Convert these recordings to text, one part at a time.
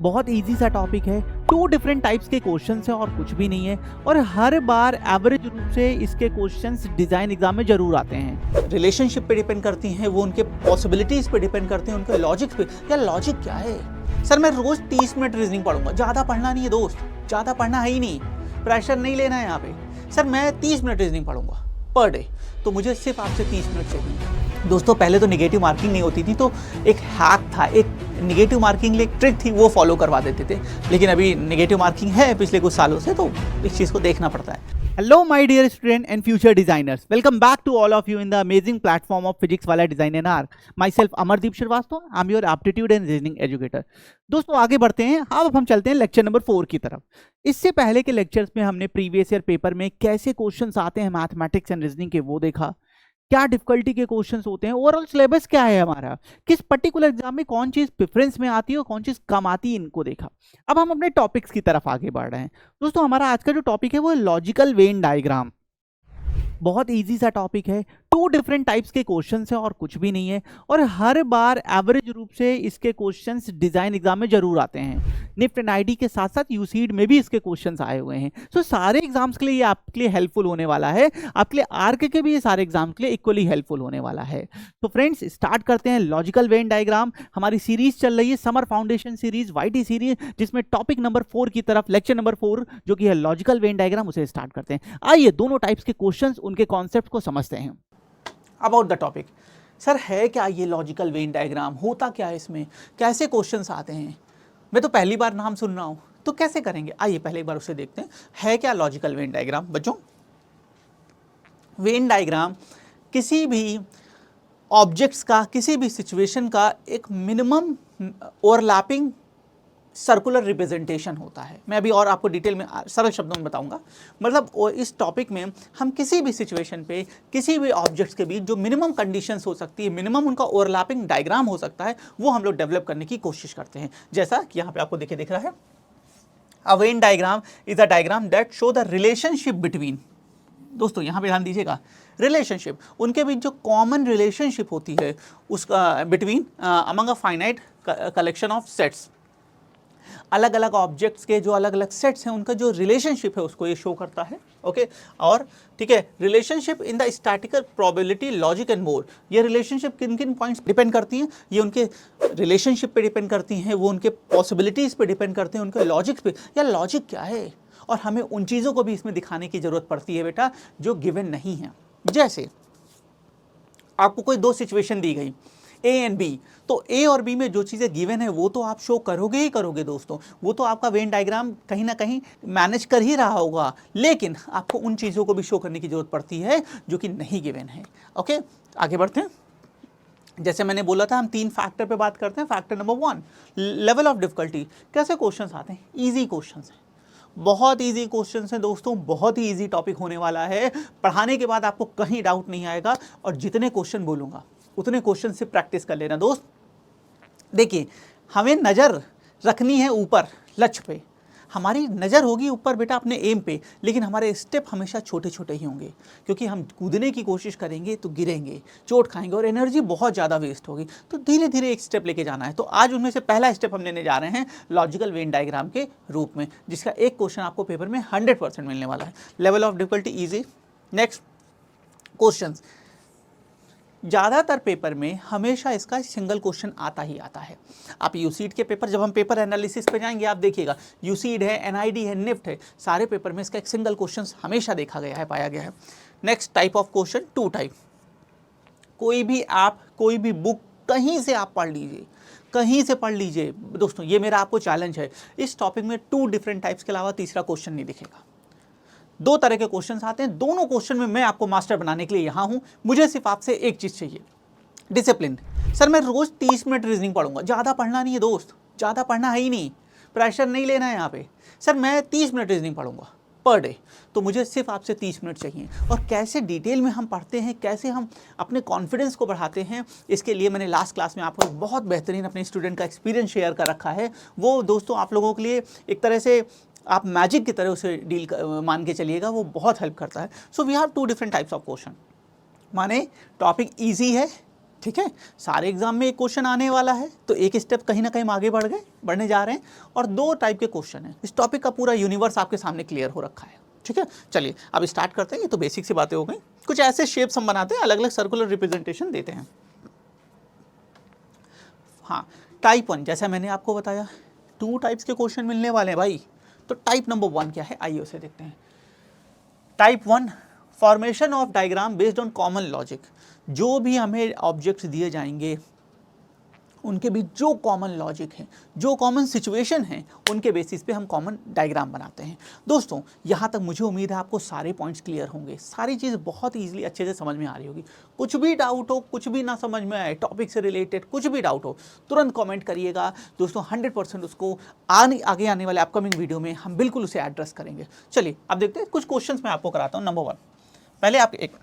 बहुत इजी सा टॉपिक है। 2 डिफरेंट टाइप्स के क्वेश्चंस हैं और कुछ भी नहीं है, और हर बार एवरेज रूप से इसके क्वेश्चंस डिजाइन एग्जाम में जरूर आते हैं। रिलेशनशिप पे डिपेंड करती हैं, वो उनके पॉसिबिलिटीज पे डिपेंड करते हैं, उनके लॉजिक पे। यार लॉजिक क्या है सर? मैं रोज 30 मिनट रीजनिंग पढ़ूंगा, ज्यादा पढ़ना नहीं है दोस्त, ज्यादा पढ़ना है ही नहीं, प्रेशर नहीं लेना है यहाँ पे। सर मैं 30 मिनट रीजनिंग पढ़ूंगा पर डे, तो मुझे सिर्फ आपसे 30 मिनट चाहिए। दोस्तों पहले तो निगेटिव मार्किंग नहीं होती थी, तो एक हैक था, एक निगेटिव मार्किंग लिए एक ट्रिक थी, वो फॉलो करवा देते थे। लेकिन अभी निगेटिव मार्किंग है पिछले कुछ सालों से, तो इस चीज़ को देखना पड़ता है। Hello my dear student and future designers, welcome back to all of you in the amazing platform of Physics Wala Design and Arc. Myself Amardeep Shrivastava, I'm your aptitude and reasoning educator. दोस्तों आगे बढ़ते हैं। अब हम चलते हैं lecture number 4 की तरफ। इससे पहले के लेक्चर्स में हमने प्रीवियस ईयर पेपर में कैसे क्वेश्चंस आते हैं मैथमेटिक्स एंड रीजनिंग के वो देखा, क्या डिफिकल्टी के क्वेश्चंस होते हैं, ओवरऑल सिलेबस क्या है हमारा, किस पर्टिकुलर एग्जाम में कौन चीज प्रेफरेंस में आती है और कौन चीज कम आती है, इनको देखा। अब हम अपने टॉपिक्स की तरफ आगे बढ़ रहे हैं। दोस्तों हमारा आज का जो टॉपिक है वो लॉजिकल वेन डायग्राम। बहुत इजी सा टॉपिक है। 2 डिफरेंट टाइप्स के क्वेश्चंस हैं और कुछ भी नहीं है, और हर बार एवरेज रूप से इसके क्वेश्चंस डिजाइन एग्जाम में जरूर आते हैं। निफ्ट एंड आईडी के साथ साथ यूसीड में भी इसके क्वेश्चंस आए हुए हैं। सो सारे एग्जाम्स के लिए ये आपके लिए हेल्पफुल होने वाला है, आपके लिए आर्क के भी ये सारे एग्जाम्स के लिए इक्वली हेल्पफुल होने वाला है। तो फ्रेंड्स स्टार्ट करते हैं लॉजिकल वेन डायग्राम। हमारी सीरीज चल रही है summer foundation series, YT series, जिसमें टॉपिक नंबर 4 की तरफ लेक्चर नंबर 4 जो कि है लॉजिकल वेन डायग्राम, उसे स्टार्ट करते हैं। आइए दोनों टाइप्स के क्वेश्चंस, उनके कॉन्सेप्ट को समझते हैं। अबाउट द टॉपिक, सर है क्या ये लॉजिकल वेन डायग्राम? होता क्या है इसमें? कैसे क्वेश्चंस आते हैं? मैं तो पहली बार नाम सुन रहा हूँ, तो कैसे करेंगे? आइए पहले एक बार उसे देखते हैं। है क्या लॉजिकल वेन डायग्राम? बच्चों वेन डायग्राम किसी भी ऑब्जेक्ट्स का, किसी भी सिचुएशन का एक मिनिमम ओवरलैपिंग सर्कुलर रिप्रेजेंटेशन होता है। मैं अभी और आपको डिटेल में सरल शब्दों में बताऊंगा। मतलब इस टॉपिक में हम किसी भी सिचुएशन पे, किसी भी ऑब्जेक्ट्स के बीच जो मिनिमम कंडीशंस हो सकती है, मिनिमम उनका ओवरलैपिंग डायग्राम हो सकता है, वो हम लोग डेवलप करने की कोशिश करते हैं। जैसा कि यहाँ पे आपको दिख रहा है, a Venn diagram is a diagram that show the relationship between. दोस्तों यहाँ पे ध्यान दीजिएगा, रिलेशनशिप, उनके बीच जो कॉमन रिलेशनशिप होती है उसका between among a finite collection of sets. अलग अलग ऑब्जेक्ट्स के जो अलग अलग सेट्स हैं, उनका जो रिलेशनशिप है उसको ये शो करता है। ओके, और ठीक है, relationship in the statistical probability logic and more. ये रिलेशनशिप किन किन पॉइंट्स डिपेंड करती हैं? ये उनके रिलेशनशिप पे डिपेंड करती हैं, वो उनके पॉसिबिलिटीज़ पे डिपेंड करते हैं, उनके लॉजिक पे। या लॉजिक क्या है? और हमें उन चीज़ों को भी इसमें दिखाने की ज़रूरत पड़ती है बेटा जो गिवन नहीं है। जैसे आपको कोई 2 सिचुएशन दी गई, ए एंड बी, तो ए और बी में जो चीज़ें गिवन है वो तो आप शो करोगे ही करोगे दोस्तों, वो तो आपका वेन डायग्राम कहीं ना कहीं मैनेज कर ही रहा होगा, लेकिन आपको उन चीज़ों को भी शो करने की जरूरत पड़ती है जो कि नहीं गिवन है। ओके, आगे बढ़ते हैं। जैसे मैंने बोला था, हम 3 फैक्टर पे बात करते हैं। Factor number 1, level of difficulty. कैसे क्वेश्चंस आते हैं? ईजी क्वेश्चंस हैं, बहुत इजी क्वेश्चंस हैं दोस्तों, बहुत ही इजी टॉपिक होने वाला है। पढ़ाने के बाद आपको कहीं डाउट नहीं आएगा, और जितने क्वेश्चन बोलूँगा उतने क्वेश्चन से प्रैक्टिस कर लेना दोस्त। देखिए, हमें नज़र रखनी है ऊपर, लक्ष्य पे। हमारी नज़र होगी ऊपर बेटा अपने एम पे, लेकिन हमारे स्टेप हमेशा छोटे छोटे ही होंगे, क्योंकि हम कूदने की कोशिश करेंगे तो गिरेंगे, चोट खाएंगे और एनर्जी बहुत ज़्यादा वेस्ट होगी। तो धीरे धीरे एक स्टेप लेके जाना है। तो आज उनमें से पहला स्टेप हम लेने जा रहे हैं लॉजिकल वेन डायग्राम के रूप में, जिसका एक क्वेश्चन आपको पेपर में 100% मिलने वाला है। Level of difficulty easy. Next question, ज़्यादातर पेपर में हमेशा इसका सिंगल क्वेश्चन आता ही आता है। आप यूसीड के पेपर, जब हम पेपर एनालिसिस पे जाएंगे आप देखिएगा, यूसीड है, एनआईडी है, निफ्ट है, सारे पेपर में इसका एक सिंगल क्वेश्चन हमेशा देखा गया है, पाया गया है। Next type of question, 2 type. कोई भी आप, कोई भी बुक कहीं से आप पढ़ लीजिए, कहीं से पढ़ लीजिए दोस्तों, ये मेरा आपको चैलेंज है। इस टॉपिक में 2 डिफरेंट टाइप्स के अलावा तीसरा क्वेश्चन नहीं दिखेगा। 2 तरह के क्वेश्चंस आते हैं, दोनों क्वेश्चन में मैं आपको मास्टर बनाने के लिए यहाँ हूँ। मुझे सिर्फ आपसे एक चीज़ चाहिए, डिसिप्लिन। सर मैं रोज़ 30 मिनट रीजनिंग पढ़ूंगा, ज़्यादा पढ़ना नहीं है दोस्त, ज़्यादा पढ़ना है ही नहीं, प्रेशर नहीं लेना है यहाँ पे। सर मैं 30 मिनट रीजनिंग पढ़ूंगा पर डे, तो मुझे सिर्फ आपसे 30 मिनट चाहिए। और कैसे डिटेल में हम पढ़ते हैं, कैसे हम अपने कॉन्फिडेंस को बढ़ाते हैं, इसके लिए मैंने लास्ट क्लास में आपको बहुत बेहतरीन अपने स्टूडेंट का एक्सपीरियंस शेयर कर रखा है। वो दोस्तों आप लोगों के लिए एक तरह से आप मैजिक की तरह उसे डील मान के चलिएगा, वो बहुत हेल्प करता है। So we have 2 different types of question. माने टॉपिक ईजी है, ठीक है, सारे एग्जाम में एक क्वेश्चन आने वाला है, तो एक स्टेप कहीं ना कहीं हम आगे बढ़ने जा रहे हैं, और 2 टाइप के क्वेश्चन हैं। इस टॉपिक का पूरा यूनिवर्स आपके सामने क्लियर हो रखा है। ठीक है, चलिए अब स्टार्ट करते हैं। ये तो बेसिक सी बातें हो गई। कुछ ऐसे शेप्स हम बनाते हैं, अलग अलग सर्कुलर रिप्रेजेंटेशन देते हैं। हाँ, टाइप 1 जैसा मैंने आपको बताया 2 टाइप्स के क्वेश्चन मिलने वाले हैं भाई। तो टाइप नंबर 1 क्या है, आइए उसे देखते हैं। Type 1 formation of diagram based on common logic. जो भी हमें ऑब्जेक्ट्स दिए जाएंगे उनके बीच जो कॉमन लॉजिक है, जो कॉमन सिचुएशन है, उनके बेसिस पे हम कॉमन डायग्राम बनाते हैं। दोस्तों यहाँ तक मुझे उम्मीद है आपको सारे पॉइंट्स क्लियर होंगे, सारी चीज़ बहुत ईजिली अच्छे से समझ में आ रही होगी। कुछ भी डाउट हो, कुछ भी ना समझ में आए, टॉपिक से रिलेटेड कुछ भी डाउट हो, तुरंत कॉमेंट करिएगा दोस्तों। 100% उसको आगे आने वाले अपकमिंग वीडियो में हम बिल्कुल उसे एड्रेस करेंगे। चलिए अब देखते हैं कुछ क्वेश्चन मैं आपको कराता हूँ। नंबर 1, पहले आप एक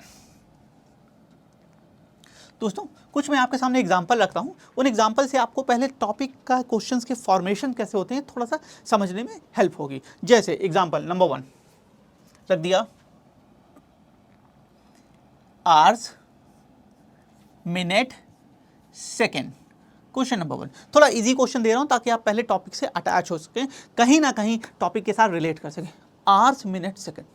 दोस्तों कुछ मैं आपके सामने एग्जांपल रखता हूं, उन एग्जांपल से आपको पहले टॉपिक का क्वेश्चंस के फॉर्मेशन कैसे होते हैं थोड़ा सा समझने में हेल्प होगी। जैसे एग्जांपल नंबर 1 रख दिया, hours minute second. Question number 1 थोड़ा इजी क्वेश्चन दे रहा हूं ताकि आप पहले टॉपिक से अटैच हो सकें, कहीं ना कहीं टॉपिक के साथ रिलेट कर सकें। आवर्स मिनट सेकेंड,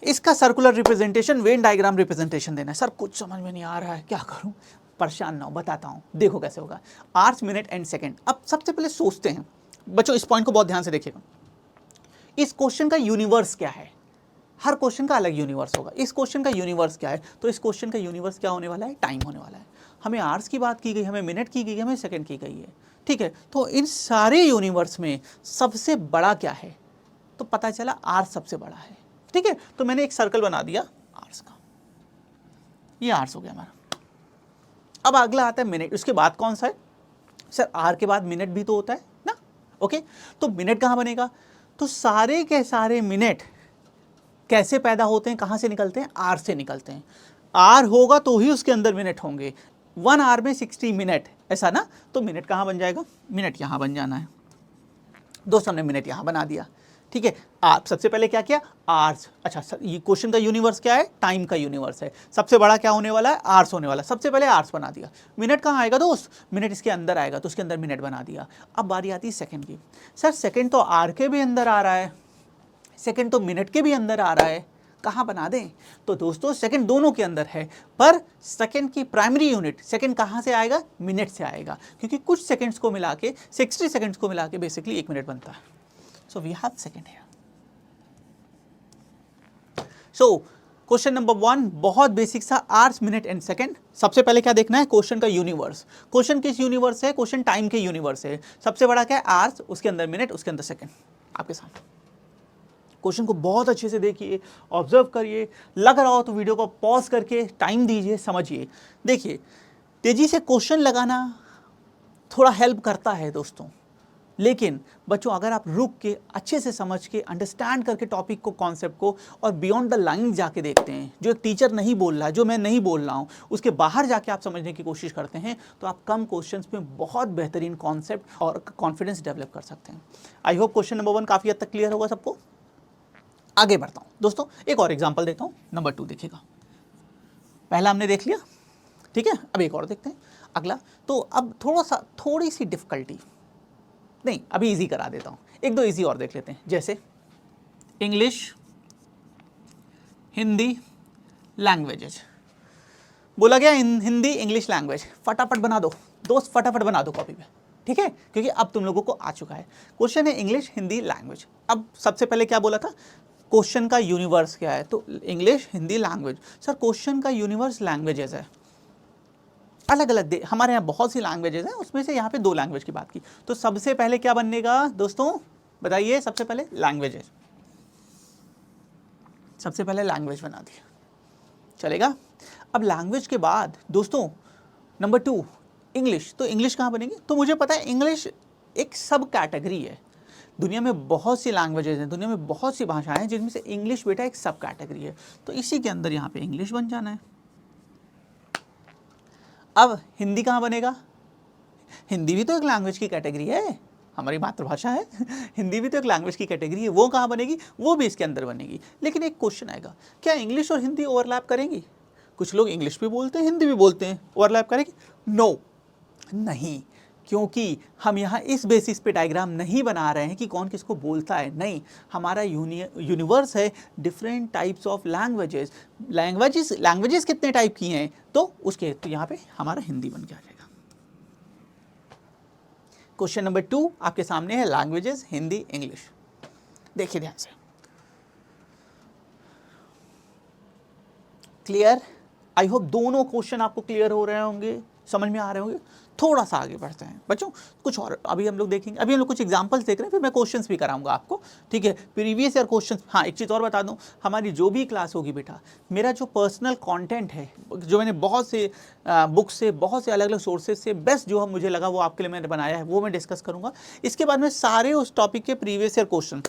इसका circular representation Venn diagram representation देना है। सर कुछ समझ में नहीं आ रहा है, क्या करूं? परेशान ना हो, बताता हूं, देखो कैसे होगा। Hours minute and second. अब सबसे पहले सोचते हैं बच्चों, इस पॉइंट को बहुत ध्यान से देखिएगा। इस क्वेश्चन का यूनिवर्स क्या है? हर क्वेश्चन का अलग यूनिवर्स होगा। इस क्वेश्चन का यूनिवर्स क्या है? तो इस क्वेश्चन का यूनिवर्स क्या होने वाला है? टाइम होने वाला है। हमें आवर्स की बात की गई, हमें मिनट की गई, हमें सेकंड की गई है। ठीक है, तो इन सारे यूनिवर्स में सबसे बड़ा क्या है? तो पता चला आवर्स सबसे बड़ा है। ठीक है, तो मैंने एक सर्कल बना दिया आवर्स का, ये आवर्स हो गया हमारा। अब अगला आता है मिनट, उसके बाद कौन सा है? सर आर के बाद मिनट भी तो होता है ना। ओके, तो मिनट कहाँ बनेगा? तो सारे के सारे मिनट कैसे पैदा होते हैं, कहाँ से निकलते हैं? आर से निकलते हैं। आर होगा तो ही उसके अंदर मिनट होंगे। 1 आवर में 60 मिनट, ऐसा ना। तो मिनट कहाँ बन जाएगा? मिनट यहाँ बन जाना है। दोस्तों हमने मिनट यहाँ बना दिया। ठीक है, आप सबसे पहले क्या किया? आवर्स। अच्छा, ये क्वेश्चन का यूनिवर्स क्या है? टाइम का यूनिवर्स है। सबसे बड़ा क्या होने वाला है? आवर्स होने वाला है। सबसे पहले आवर्स बना दिया। मिनट कहाँ आएगा दोस्त? मिनट इसके अंदर आएगा, तो उसके अंदर मिनट बना दिया। अब बारी आती है सेकंड की। सर सेकंड तो आर के भी अंदर आ रहा है, सेकंड तो मिनट के भी अंदर आ रहा है, कहाँ बना दें? तो दोस्तों सेकंड दोनों के अंदर है, पर सेकंड की प्राइमरी यूनिट सेकंड कहाँ से आएगा? मिनट से आएगा, क्योंकि कुछ सेकंड्स को मिला के 60 सेकंड्स को मिला के बेसिकली 1 मिनट बनता है। So we have second here. So question number 1 बहुत बेसिक सा, आवर्स मिनट एंड सेकंड। सबसे पहले क्या देखना है? क्वेश्चन का यूनिवर्स। क्वेश्चन किस यूनिवर्स है? क्वेश्चन टाइम के यूनिवर्स है। सबसे बड़ा क्या है? आवर्स, उसके अंदर मिनट, उसके अंदर सेकंड। आपके साथ क्वेश्चन को बहुत अच्छे से देखिए, ऑब्जर्व करिए, लग रहा हो तो वीडियो को पॉज करके टाइम दीजिए, समझिए। देखिए तेजी से क्वेश्चन लगाना थोड़ा हेल्प करता है दोस्तों, लेकिन बच्चों अगर आप रुक के अच्छे से समझ के अंडरस्टैंड करके टॉपिक को, कॉन्सेप्ट को, और बियॉन्ड द लाइन जाके देखते हैं, जो एक टीचर नहीं बोल रहा है, जो मैं नहीं बोल रहा हूँ, उसके बाहर जाके आप समझने की कोशिश करते हैं, तो आप कम क्वेश्चंस में बहुत बेहतरीन कॉन्सेप्ट और कॉन्फिडेंस डेवलप कर सकते हैं। आई होप क्वेश्चन नंबर 1 काफ़ी हद तक क्लियर होगा सबको। आगे बढ़ता हूँ दोस्तों, एक और एग्जाम्पल देता हूँ। नंबर 2 देखिएगा, पहला हमने देख लिया, ठीक है। अब एक और देखते हैं, अगला। तो अब थोड़ी सी डिफिकल्टी नहीं, अभी इजी करा देता हूँ, 1-2 इजी और देख लेते हैं। जैसे इंग्लिश, हिंदी, लैंग्वेजेज बोला गया, हिंदी इंग्लिश लैंग्वेज। फटाफट बना दो दोस्त, फटाफट बना दो कॉपी पे, ठीक है, क्योंकि अब तुम लोगों को आ चुका है। क्वेश्चन है इंग्लिश, हिंदी, लैंग्वेज। अब सबसे पहले क्या बोला था? क्वेश्चन का यूनिवर्स क्या है? तो English, Hindi, language. Sir question का यूनिवर्स लैंग्वेजेस है, अलग अलग हमारे यहाँ बहुत सी लैंग्वेजेस हैं, उसमें से यहाँ पे 2 लैंग्वेज की बात की। तो सबसे पहले क्या बनेगा दोस्तों, बताइए? सबसे पहले लैंग्वेजेस, सबसे पहले लैंग्वेज बना दिया, चलेगा। अब लैंग्वेज के बाद दोस्तों नंबर 2 इंग्लिश। तो इंग्लिश कहाँ बनेगी? तो मुझे पता है इंग्लिश एक सब कैटेगरी है। दुनिया में बहुत सी लैंग्वेजेस हैं, दुनिया में बहुत सी भाषाएं हैं, जिनमें से इंग्लिश बेटा एक सब कैटेगरी है। तो इसी के अंदर यहाँ पे इंग्लिश बन जाना है। अब हिंदी कहाँ बनेगा? हिंदी भी तो एक लैंग्वेज की कैटेगरी है, हमारी मातृभाषा है। हिंदी भी तो एक लैंग्वेज की कैटेगरी है, वो कहाँ बनेगी? वो भी इसके अंदर बनेगी। लेकिन एक क्वेश्चन आएगा, क्या इंग्लिश और हिंदी ओवरलैप करेंगी? कुछ लोग इंग्लिश भी बोलते हैं, हिंदी भी बोलते हैं, ओवरलैप करेगी? नो, नहीं, क्योंकि हम यहाँ इस बेसिस पे डायग्राम नहीं बना रहे हैं कि कौन किसको बोलता है, नहीं, हमारा यूनिवर्स है different types of languages. Languages कितने टाइप की हैं, तो उसके तो यहाँ पे हमारा हिंदी बन के आ जाएगा। क्वेश्चन नंबर 2 आपके सामने है, लैंग्वेजेस हिंदी इंग्लिश। देखिए ध्यान से, क्लियर? आई होप दोनों क्वेश्चन आपको क्लियर हो रहे होंगे, समझ में आ रहे होंगे। थोड़ा सा आगे बढ़ते हैं बच्चों, कुछ और अभी हम लोग देखेंगे, अभी हम लोग कुछ एग्जांपल्स देख रहे हैं, फिर मैं क्वेश्चंस भी कराऊंगा आपको, ठीक है? Previous year questions. हाँ, एक चीज़ और बता दूं, हमारी जो भी क्लास होगी बेटा, मेरा जो पर्सनल कंटेंट है, जो मैंने बहुत से बुक से, बहुत से अलग अलग सोर्सेज से बेस्ट जो मुझे लगा वो आपके लिए मैंने बनाया है, वो मैं डिस्कस करूँगा। इसके बाद में सारे उस टॉपिक के प्रीवियस ईयर क्वेश्चन,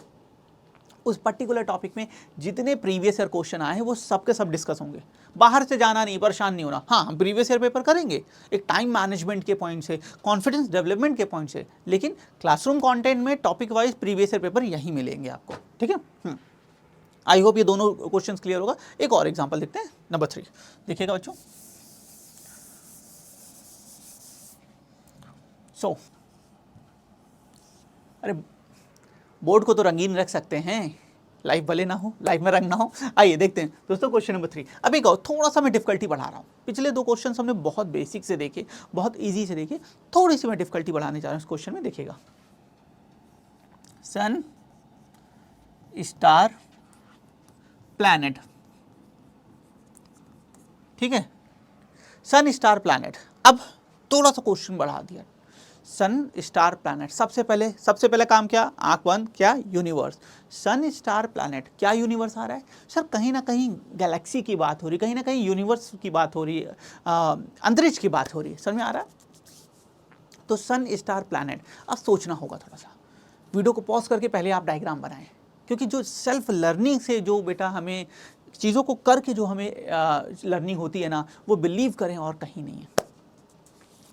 उस पर्टिकुलर टॉपिक में जितने प्रीवियस ईयर क्वेश्चन आए हैं वो सब के सब डिस्कस होंगे। बाहर से जाना नहीं, परेशान नहीं होना। हाँ, हम प्रीवियस ईयर पेपर करेंगे एक टाइम मैनेजमेंट के पॉइंट से, कॉन्फिडेंस डेवलपमेंट के पॉइंट से, लेकिन क्लासरूम कंटेंट में topic wise previous year paper यहीं मिलेंगे आपको, ठीक है? आई होप ये दोनों क्वेश्चन क्लियर होगा। एक और एग्जाम्पल देखते हैं, नंबर 3 देखिएगा बच्चों। अरे बोर्ड को तो रंगीन रख सकते हैं, लाइफ भले ना हो, लाइफ में रंग ना हो। आइए देखते हैं दोस्तों क्वेश्चन नंबर 3। अभी कहो थोड़ा सा मैं डिफिकल्टी बढ़ा रहा हूँ, पिछले 2 क्वेश्चन हमने बहुत बेसिक से देखे, बहुत इजी से देखे, थोड़ी सी मैं डिफिकल्टी बढ़ाने जा रहा हूँ इस क्वेश्चन में। देखिएगा, सन, स्टार, प्लैनेट, ठीक है? सन, स्टार, प्लैनेट। अब थोड़ा सा क्वेश्चन बढ़ा दिया, सन, स्टार, प्लैनेट। सबसे पहले काम क्या? आंख बंद, क्या? यूनिवर्स। सन, स्टार, प्लैनेट, क्या यूनिवर्स आ रहा है? सर कहीं ना कहीं गैलेक्सी की बात हो रही, कहीं ना कहीं यूनिवर्स की बात हो रही है, अंतरिक्ष की बात हो रही है, समझ में आ रहा है? तो सन, स्टार, प्लैनेट। अब सोचना होगा थोड़ा सा, वीडियो को पॉज करके पहले आप डायग्राम बनाएं, क्योंकि जो सेल्फ लर्निंग से जो बेटा हमें चीज़ों को करके जो हमें लर्निंग होती है ना, वो बिलीव करें और कहीं नहीं है।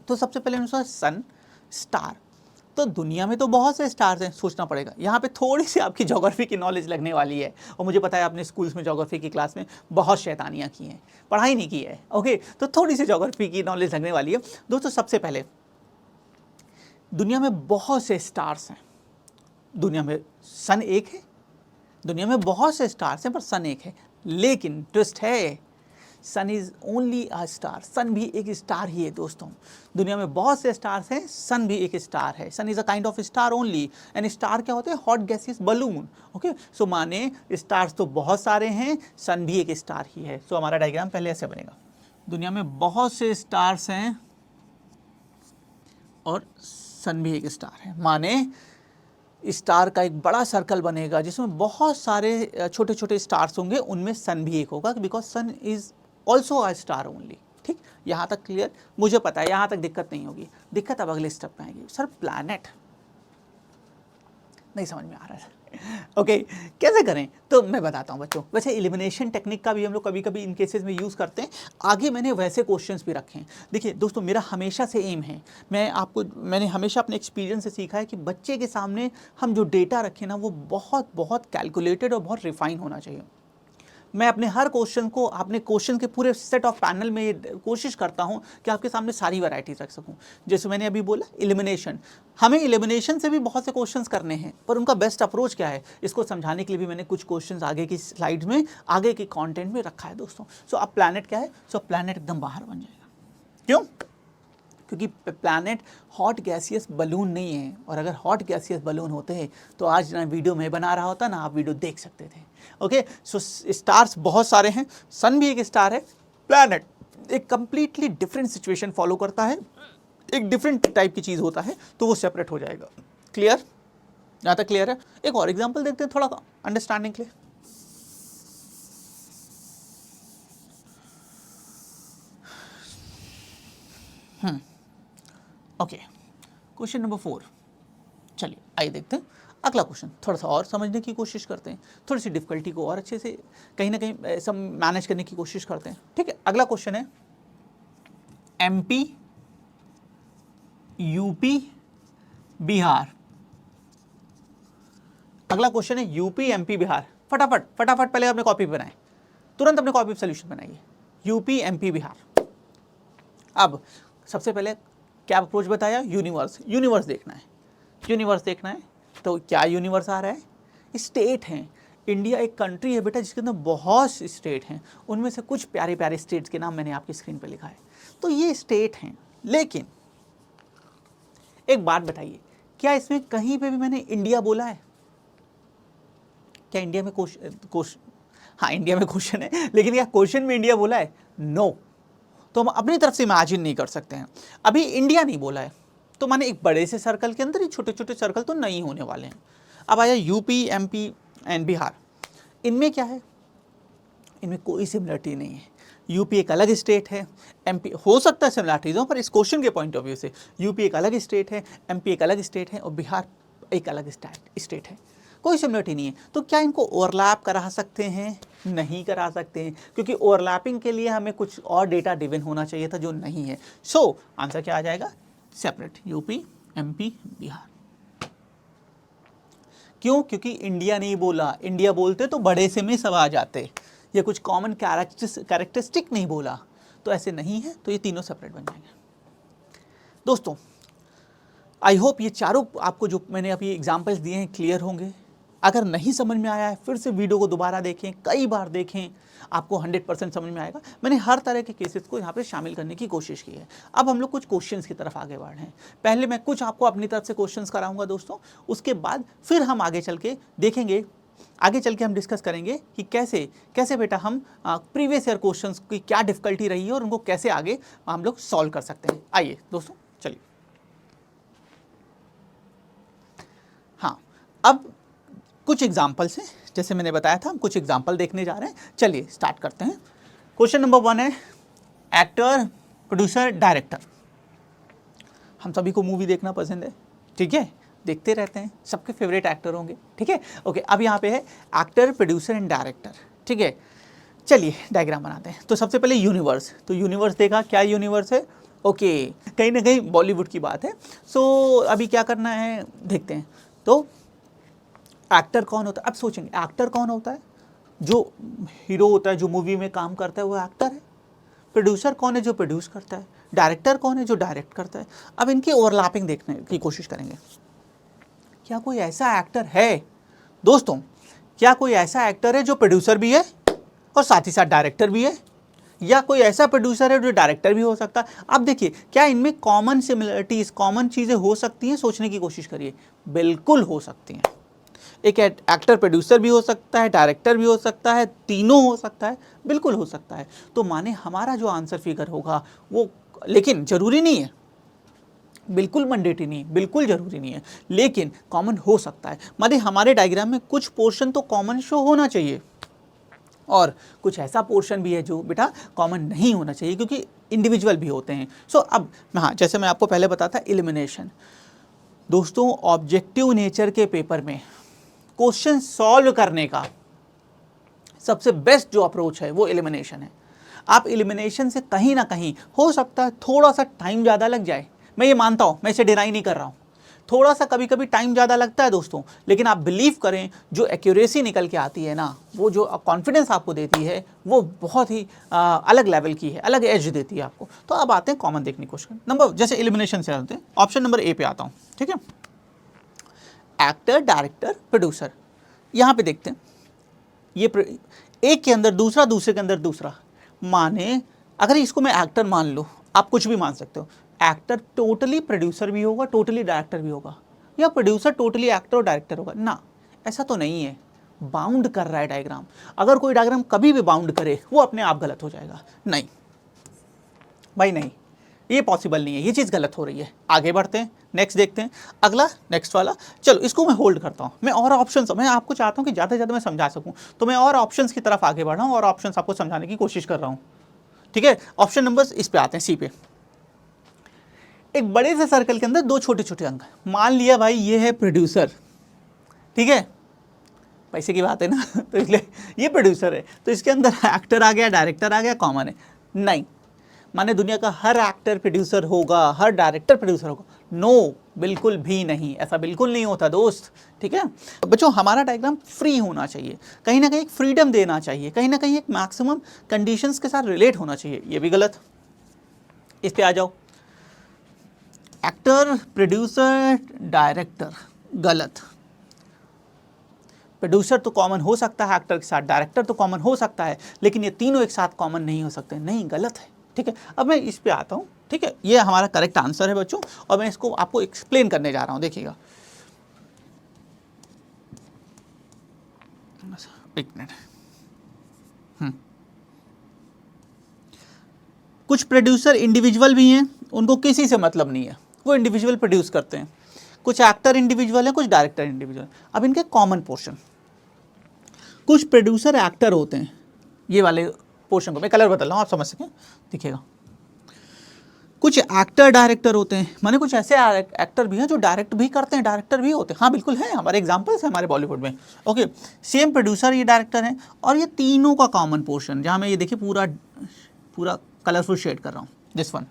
तो सबसे पहले मैंने सोचा सन, स्टार, तो दुनिया में तो बहुत से स्टार्स हैं, सोचना पड़ेगा। यहाँ पे थोड़ी सी आपकी ज्योग्राफी की नॉलेज लगने वाली है, और मुझे पता है आपने स्कूल्स में ज्योग्राफी की क्लास में बहुत शैतानियाँ की हैं, पढ़ाई नहीं की है, ओके? तो थोड़ी सी ज्योग्राफी की नॉलेज लगने वाली है दोस्तों। सबसे पहले दुनिया में बहुत से स्टार्स हैं, दुनिया में सन एक है, दुनिया में बहुत से स्टार्स हैं पर सन एक है, लेकिन ट्विस्ट है, sun is only a star. सन भी एक स्टार ही है दोस्तों। दुनिया में बहुत से स्टार्स हैं, सन भी एक स्टार है। Sun is a kind of star only, and star क्या होते हैं? Hot gaseous balloon, okay? So माने स्टार्स तो बहुत सारे हैं, सन भी एक स्टार ही है। सो हमारा डायग्राम पहले ऐसे बनेगा, दुनिया में बहुत से स्टार्स हैं और सन भी एक स्टार है, माने स्टार का एक बड़ा सर्कल बनेगा जिसमें बहुत सारे छोटे छोटे स्टार्स होंगे, उनमें सन भी एक होगा, because sun is also a star only. ठीक, यहाँ तक क्लियर? मुझे पता है यहाँ तक दिक्कत नहीं होगी, दिक्कत अब अगले स्टेप में आएगी। सर प्लैनेट नहीं समझ में आ रहा है ओके कैसे करें? तो मैं बताता हूँ बच्चों। वैसे एलिमिनेशन टेक्निक का भी हम लोग कभी कभी इन केसेस में यूज़ करते हैं, आगे मैंने वैसे क्वेश्चंस भी रखे हैं। देखिए दोस्तों, मेरा हमेशा से एम है, मैंने हमेशा अपने एक्सपीरियंस से सीखा है कि बच्चे के सामने हम जो डेटा रखें ना, वो बहुत बहुत कैलकुलेटेड और बहुत रिफाइन होना चाहिए। मैं अपने हर क्वेश्चन को, अपने क्वेश्चन के पूरे सेट ऑफ पैनल में कोशिश करता हूं कि आपके सामने सारी वैरायटीज रख सकूं। जैसे मैंने अभी बोला एलिमिनेशन, हमें एलिमिनेशन से भी बहुत से क्वेश्चंस करने हैं, पर उनका बेस्ट अप्रोच क्या है, इसको समझाने के लिए भी मैंने कुछ क्वेश्चंस आगे की स्लाइड्स में, आगे के कंटेंट में रखा है दोस्तों। सो अब प्लैनेट क्या है? सो प्लैनेट एकदम बाहर बन जाएगा। क्यों? क्योंकि प्लैनेट हॉट गैसियस बलून नहीं है, और अगर हॉट गैसियस बलून होते हैं तो आज ना वीडियो में बना रहा होता ना, आप वीडियो देख सकते थे। ओके, सो स्टार्स बहुत सारे हैं, सन भी एक स्टार है, प्लैनेट एक कंप्लीटली डिफरेंट सिचुएशन फॉलो करता है, एक डिफरेंट टाइप की चीज़ होता है, तो वो सेपरेट हो जाएगा। क्लियर? यहाँ तक क्लियर है? एक और एग्जाम्पल देखते हैं थोड़ा अंडरस्टैंडिंग के लिए। Okay, question number 4। चलिए आइए देखते हैं अगला क्वेश्चन, थोड़ा सा और समझने की कोशिश करते हैं, थोड़ी सी डिफिकल्टी को और अच्छे से कहीं ना कहीं सब मैनेज करने की कोशिश करते हैं। ठीक है, अगला क्वेश्चन है एमपी, यूपी, बिहार। अगला क्वेश्चन है यूपी, एमपी, बिहार। फटाफट फटाफट पहले अपने कॉपी बनाएं, तुरंत अपने कॉपी पे सोल्यूशन बनाइए। UP, MP, Bihar. अब सबसे पहले क्या अप्रोच बताया, यूनिवर्स देखना है, यूनिवर्स देखना है। तो क्या यूनिवर्स आ रहा है, स्टेट हैं। इंडिया एक कंट्री है बेटा जिसके अंदर बहुत से स्टेट हैं, उनमें से कुछ प्यारे प्यारे स्टेट्स के नाम मैंने आपकी स्क्रीन पे लिखा है। तो ये स्टेट हैं, लेकिन एक बात बताइए, क्या इसमें कहीं पे भी मैंने इंडिया बोला है? क्या इंडिया में क्वेश्चन, हाँ इंडिया में क्वेश्चन है, लेकिन क्या क्वेश्चन में इंडिया बोला है? नो। तो हम अपनी तरफ से इमेजिन नहीं कर सकते हैं। अभी इंडिया नहीं बोला है, तो माने एक बड़े से सर्कल के अंदर ही छोटे छोटे सर्कल तो नहीं होने वाले हैं। अब आया यूपी, एमपी एंड बिहार, इनमें क्या है? इनमें कोई सिमिलरिटी नहीं है। यूपी एक अलग स्टेट है, एमपी हो सकता है सिमिलरिटीज़ हो, पर इस क्वेश्चन के पॉइंट ऑफ व्यू से यूपी एक अलग स्टेट है, एमपी एक अलग स्टेट है और बिहार एक अलग स्टेट है, कोई सिमिलरिटी नहीं है। तो क्या इनको ओवरलैप करा सकते हैं? नहीं करा सकते हैं, क्योंकि ओवरलैपिंग के लिए हमें कुछ और डेटा डिवन होना चाहिए था जो नहीं है। सो आंसर क्या आ जाएगा? Separate, UP, MP, Bihar. क्यों? क्योंकि इंडिया नहीं बोला, इंडिया बोलते तो बड़े से में सब आ जाते, ये कुछ कॉमन कैरेक्टरिस्टिक नहीं बोला, तो ऐसे नहीं है, तो ये तीनों सेपरेट बन जाएंगे। दोस्तों आई होप ये चारों आपको जो मैंने अभी एग्जाम्पल्स दिए हैं क्लियर होंगे। अगर नहीं समझ में आया है फिर से वीडियो को दोबारा देखें, कई बार देखें, आपको 100% समझ में आएगा। मैंने हर तरह के केसेस को यहाँ पे शामिल करने की कोशिश की है। अब हम लोग कुछ क्वेश्चंस की तरफ आगे बढ़ रहे हैं। पहले मैं कुछ आपको अपनी तरफ से क्वेश्चंस कराऊंगा दोस्तों, उसके बाद फिर हम आगे चल के देखेंगे, आगे चल के हम डिस्कस करेंगे कि कैसे कैसे बेटा हम प्रीवियस ईयर क्वेश्चंस की क्या डिफिकल्टी रही है और उनको कैसे आगे हम लोग सॉल्व कर सकते हैं। आइए दोस्तों चलिए। हाँ, अब कुछ एग्जाम्पल्स हैं, जैसे मैंने बताया था हम कुछ एग्जाम्पल देखने जा रहे हैं। चलिए स्टार्ट करते हैं। क्वेश्चन नंबर 1 है एक्टर, प्रोड्यूसर, डायरेक्टर। हम सभी को मूवी देखना पसंद है, ठीक है, देखते रहते हैं, सबके फेवरेट एक्टर होंगे, ठीक है। ओके, अब यहाँ पे है एक्टर, प्रोड्यूसर एंड डायरेक्टर, ठीक है। चलिए डायग्राम बनाते हैं। तो सबसे पहले यूनिवर्स, तो यूनिवर्स देखा, क्या यूनिवर्स है? ओके, कहीं ना कहीं बॉलीवुड की बात है। सो अभी क्या करना है देखते हैं। तो एक्टर कौन होता है? अब सोचेंगे एक्टर कौन होता है? जो हीरो होता है, जो मूवी में काम करता है वो एक्टर है। प्रोड्यूसर कौन है? जो प्रोड्यूस करता है। डायरेक्टर कौन है? जो डायरेक्ट करता है। अब इनकी ओवरलैपिंग देखने की कोशिश करेंगे। क्या कोई ऐसा एक्टर है दोस्तों, क्या कोई ऐसा एक्टर है जो प्रोड्यूसर भी है और साथ ही साथ डायरेक्टर भी है? या कोई ऐसा प्रोड्यूसर है जो डायरेक्टर भी हो सकता है? अब देखिए, क्या इनमें कॉमन सिमिलरिटीज, कॉमन चीज़ें हो सकती हैं? सोचने की कोशिश करिए। बिल्कुल हो सकती हैं। एक एक्टर प्रोड्यूसर भी हो सकता है, डायरेक्टर भी हो सकता है, तीनों हो सकता है, बिल्कुल हो सकता है। तो माने हमारा जो आंसर फिगर होगा वो, लेकिन जरूरी नहीं है, बिल्कुल मैंडेटरी नहीं, बिल्कुल जरूरी नहीं है, लेकिन कॉमन हो सकता है। माने हमारे डायग्राम में कुछ पोर्शन तो कॉमन शो होना चाहिए और कुछ ऐसा पोर्शन भी है जो बेटा कॉमन नहीं होना चाहिए, क्योंकि इंडिविजुअल भी होते हैं। सो अब हाँ, जैसे मैं आपको पहले बताता एलिमिनेशन। दोस्तों ऑब्जेक्टिव नेचर के पेपर में क्वेश्चन सॉल्व करने का सबसे बेस्ट जो अप्रोच है वो एलिमिनेशन है। आप एलिमिनेशन से कहीं ना कहीं हो सकता है थोड़ा सा टाइम ज़्यादा लग जाए, मैं ये मानता हूँ, मैं इसे डिनाई नहीं कर रहा हूँ, थोड़ा सा कभी कभी टाइम ज़्यादा लगता है दोस्तों, लेकिन आप बिलीव करें जो एक्यूरेसी निकल के आती है ना, वो जो कॉन्फिडेंस आपको देती है वो बहुत ही अलग लेवल की है, अलग एज देती है आपको। तो अब आते हैं कॉमन देखने क्वेश्चन नंबर, जैसे एलिमिनेशन से आते हैं, ऑप्शन नंबर ए पे आता हूँ, ठीक है। एक्टर, डायरेक्टर, प्रोड्यूसर, यहाँ पे देखते हैं, ये एक के अंदर दूसरा, दूसरे के अंदर दूसरा। माने अगर इसको मैं एक्टर मान लो, आप कुछ भी मान सकते हो, एक्टर टोटली प्रोड्यूसर भी होगा, टोटली डायरेक्टर भी होगा, या प्रोड्यूसर टोटली एक्टर और डायरेक्टर होगा ना, ऐसा तो नहीं है। बाउंड कर रहा है डायग्राम। अगर कोई डायग्राम कभी भी बाउंड करे वो अपने आप गलत हो जाएगा। नहीं भाई नहीं, ये पॉसिबल नहीं है, ये चीज़ गलत हो रही है। आगे बढ़ते हैं, नेक्स्ट देखते हैं, अगला नेक्स्ट वाला। चलो इसको मैं होल्ड करता हूँ, मैं और ऑप्शंस, मैं आपको चाहता हूँ कि ज़्यादा से ज़्यादा मैं समझा सकूँ, तो मैं और ऑप्शंस की तरफ आगे बढ़ रहा हूँ और ऑप्शंस आपको समझाने की कोशिश कर रहा हूँ, ठीक है। ऑप्शन नंबर इस पे आते हैं, सी पे। एक बड़े से सर्कल के अंदर दो छोटे छोटे अंक, मान लिया भाई ये है प्रोड्यूसर, ठीक है, पैसे की बात है ना तो इसलिए ये प्रोड्यूसर है, तो इसके अंदर एक्टर आ गया, डायरेक्टर आ गया, कॉमन है। नहीं, माने दुनिया का हर एक्टर प्रोड्यूसर होगा, हर डायरेक्टर प्रोड्यूसर होगा? नो, बिल्कुल भी नहीं, ऐसा बिल्कुल नहीं होता दोस्त, ठीक है। बच्चों हमारा डायग्राम फ्री होना चाहिए, कहीं ना कहीं एक फ्रीडम देना चाहिए, कहीं ना कहीं एक मैक्सिमम कंडीशंस के साथ रिलेट होना चाहिए, ये भी गलत। इस पे आ जाओ, एक्टर, प्रोड्यूसर, डायरेक्टर, गलत। प्रोड्यूसर तो कॉमन हो सकता है एक्टर के साथ, डायरेक्टर तो कॉमन हो सकता है, लेकिन ये तीनों एक साथ कॉमन नहीं हो सकते, नहीं, गलत है, ठीक है। अब मैं इस पे आता हूँ, ठीक है, ये हमारा करेक्ट आंसर है बच्चों, और मैं इसको आपको एक्सप्लेन करने जा रहा हूँ, देखिएगा। एक मिनट। कुछ प्रोड्यूसर इंडिविजुअल भी हैं, उनको किसी से मतलब नहीं है, वो इंडिविजुअल प्रोड्यूस करते हैं। कुछ एक्टर इंडिविजुअल है, कुछ डायरेक्टर इंडिविजुअल। अब इनके कॉमन पोर्शन, कुछ प्रोड्यूसर एक्टर होते हैं, ये वाले पोर्शन को मैं कलर बदल रहा हूँ, आप समझ सकें, दिखेगा। कुछ एक्टर डायरेक्टर होते हैं, माने कुछ ऐसे एक्टर भी हैं जो डायरेक्ट भी करते हैं, डायरेक्टर भी होते हैं, हाँ बिल्कुल है, हमारे एग्जांपल्स हैं हमारे बॉलीवुड में। ओके, सेम प्रोड्यूसर ये डायरेक्टर हैं, और ये तीनों का कॉमन पोर्शन, जहाँ मैं ये देखिए पूरा कलरफुल शेड कर रहा हूँ, दिस वन,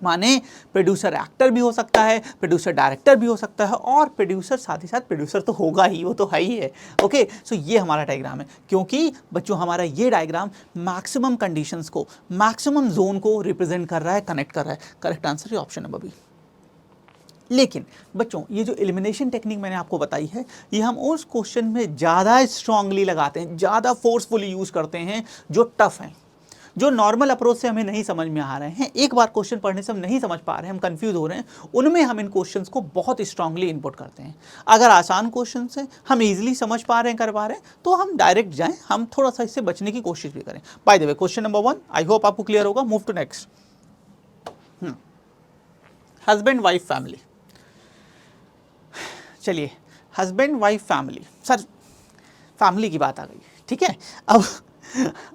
माने प्रोड्यूसर एक्टर भी हो सकता है, प्रोड्यूसर डायरेक्टर भी हो सकता है, और प्रोड्यूसर साथ ही साथ प्रोड्यूसर तो होगा ही, वो तो है ही है। ओके, सो ये हमारा डायग्राम है, क्योंकि बच्चों हमारा ये डायग्राम मैक्सिमम कंडीशंस को, मैक्सिमम जोन को रिप्रेजेंट कर रहा है, कनेक्ट कर रहा है। करेक्ट आंसर ये ऑप्शन नंबर बी। लेकिन बच्चों ये जो एलिमिनेशन टेक्निक मैंने आपको बताई है, ये हम उस क्वेश्चन में ज़्यादा स्ट्रांगली लगाते हैं, ज़्यादा फोर्सफुली यूज़ करते हैं जो टफ हैं, जो नॉर्मल अप्रोच से हमें नहीं समझ में आ रहे हैं, एक बार क्वेश्चन पढ़ने से हम नहीं समझ पा रहे हैं, हम कंफ्यूज हो रहे हैं, उनमें हम इन क्वेश्चंस को बहुत स्ट्रांगली इनपुट करते हैं। अगर आसान क्वेश्चन से हम इजीली समझ पा रहे हैं, कर पा रहे हैं, तो हम डायरेक्ट जाएं, हम थोड़ा सा इससे बचने की कोशिश भी करें। By the way, question number 1 I hope आपको क्लियर होगा। Move to next. Husband wife family. चलिए, husband wife family, sir family की बात आ गई, ठीक है। अब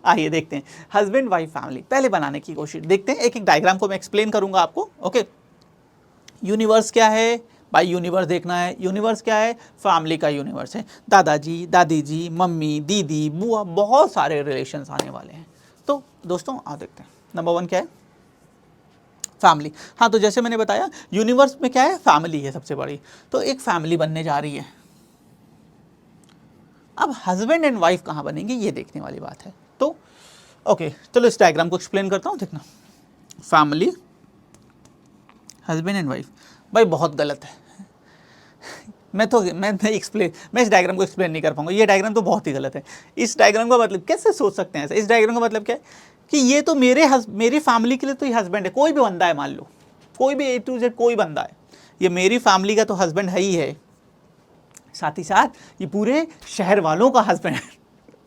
आइए देखते हैं हस्बैंड वाइफ फैमिली, पहले बनाने की कोशिश देखते हैं, एक एक डायग्राम को मैं एक्सप्लेन करूंगा आपको। ओके, यूनिवर्स क्या है भाई, यूनिवर्स देखना है। यूनिवर्स क्या है, फैमिली का यूनिवर्स है, दादाजी, दादी जी, मम्मी, दीदी, बुआ, बहुत सारे रिलेशंस आने वाले हैं। तो दोस्तों आओ देखते हैं, नंबर 1 क्या है, फैमिली। हाँ, तो जैसे मैंने बताया यूनिवर्स में क्या है, फैमिली है सबसे बड़ी, तो एक फैमिली बनने जा रही है। अब हस्बैंड एंड वाइफ कहाँ बनेंगे, ये देखने वाली बात है। तो ओके, चलो इस डायग्राम को एक्सप्लेन करता हूँ, देखना। फैमिली, हस्बैंड एंड वाइफ, भाई बहुत गलत है। मैं इस डायग्राम को एक्सप्लेन नहीं कर पाऊंगा, ये डायग्राम तो बहुत ही गलत है। इस डायग्राम का मतलब कैसे सोच सकते हैं ऐसा, इस डायग्राम का मतलब क्या है कि ये तो मेरी फैमिली के लिए तो ये हस्बैंड है, कोई भी बंदा है, मान लो कोई भी A to Z कोई बंदा है, ये मेरी फैमिली का तो हस्बैंड है ही है, साथ ही साथ ये पूरे शहर वालों का हस्बैंड है।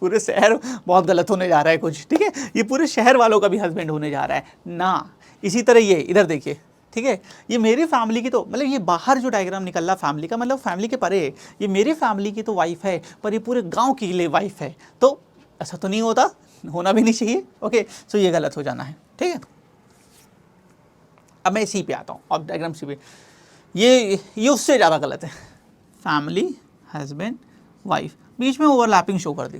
पूरे शहर, बहुत गलत होने जा रहा है कुछ, ठीक है, ये पूरे शहर वालों का भी हस्बैंड होने जा रहा है ना। इसी तरह ये इधर देखिए, ठीक है, ये मेरी फैमिली की तो मतलब ये बाहर जो डायग्राम निकल रहा फैमिली का, मतलब फैमिली के परे, ये मेरी फैमिली की तो वाइफ है, पर ये पूरे गाँव के लिए वाइफ है, तो ऐसा तो नहीं होता, होना भी नहीं चाहिए। ओके, सो ये गलत हो जाना है, ठीक है। अब मैं इसी पे आता हूँ, अब डायग्राम सी पे, ये उससे ज़्यादा गलत है। फैमिली, हस्बैंड, वाइफ, बीच में ओवरलैपिंग शो कर दी,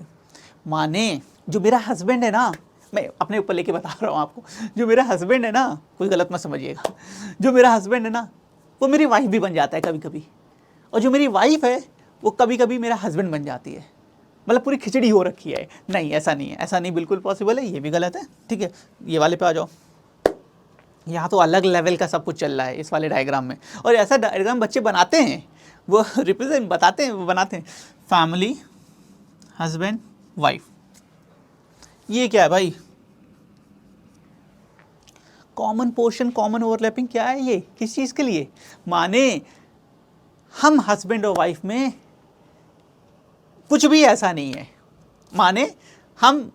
माने जो मेरा हस्बैंड है ना, मैं अपने ऊपर लेके बता रहा हूँ आपको, जो मेरा हस्बैंड है ना, कोई गलत मत समझिएगा, जो मेरा हस्बैंड है ना वो मेरी वाइफ भी बन जाता है कभी कभी, और जो मेरी वाइफ है वो कभी कभी मेरा हस्बैंड बन जाती है, मतलब पूरी खिचड़ी हो रखी है। नहीं, ऐसा नहीं है, ऐसा नहीं बिल्कुल पॉसिबल है, ये भी गलत है, ठीक है। ये वाले पे आ जाओ, यहाँ तो अलग लेवल का सब कुछ चल रहा है इस वाले डायग्राम में, और ऐसा डायग्राम बच्चे बनाते हैं, वो रिप्रेजेंट बताते हैं, वो बनाते हैं। फैमिली, हस्बैंड, वाइफ, ये क्या है भाई, कॉमन पोर्शन, कॉमन ओवरलैपिंग, क्या है ये, किस चीज़ के लिए, माने हम हस्बैंड और वाइफ में कुछ भी ऐसा नहीं है, माने हम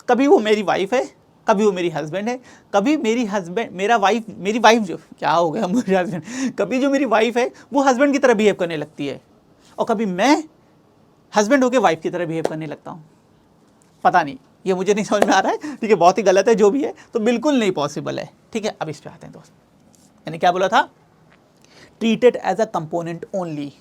कभी वो मेरी वाइफ है, कभी वो मेरी हस्बैंड है, कभी मेरी वाइफ जो क्या हो गया मुझे हस्बैंड, कभी जो मेरी वाइफ है वो हस्बैंड की तरह बिहेव करने लगती है, और कभी मैं हस्बैंड होकर वाइफ की तरह बिहेव करने लगता हूँ। पता नहीं, ये मुझे नहीं समझ में आ रहा है, ठीक है, बहुत ही गलत है जो भी है, तो बिल्कुल नहीं पॉसिबल है, ठीक है। अब इस पे आते हैं दोस्त, मैंने क्या बोला था, treated as a component only,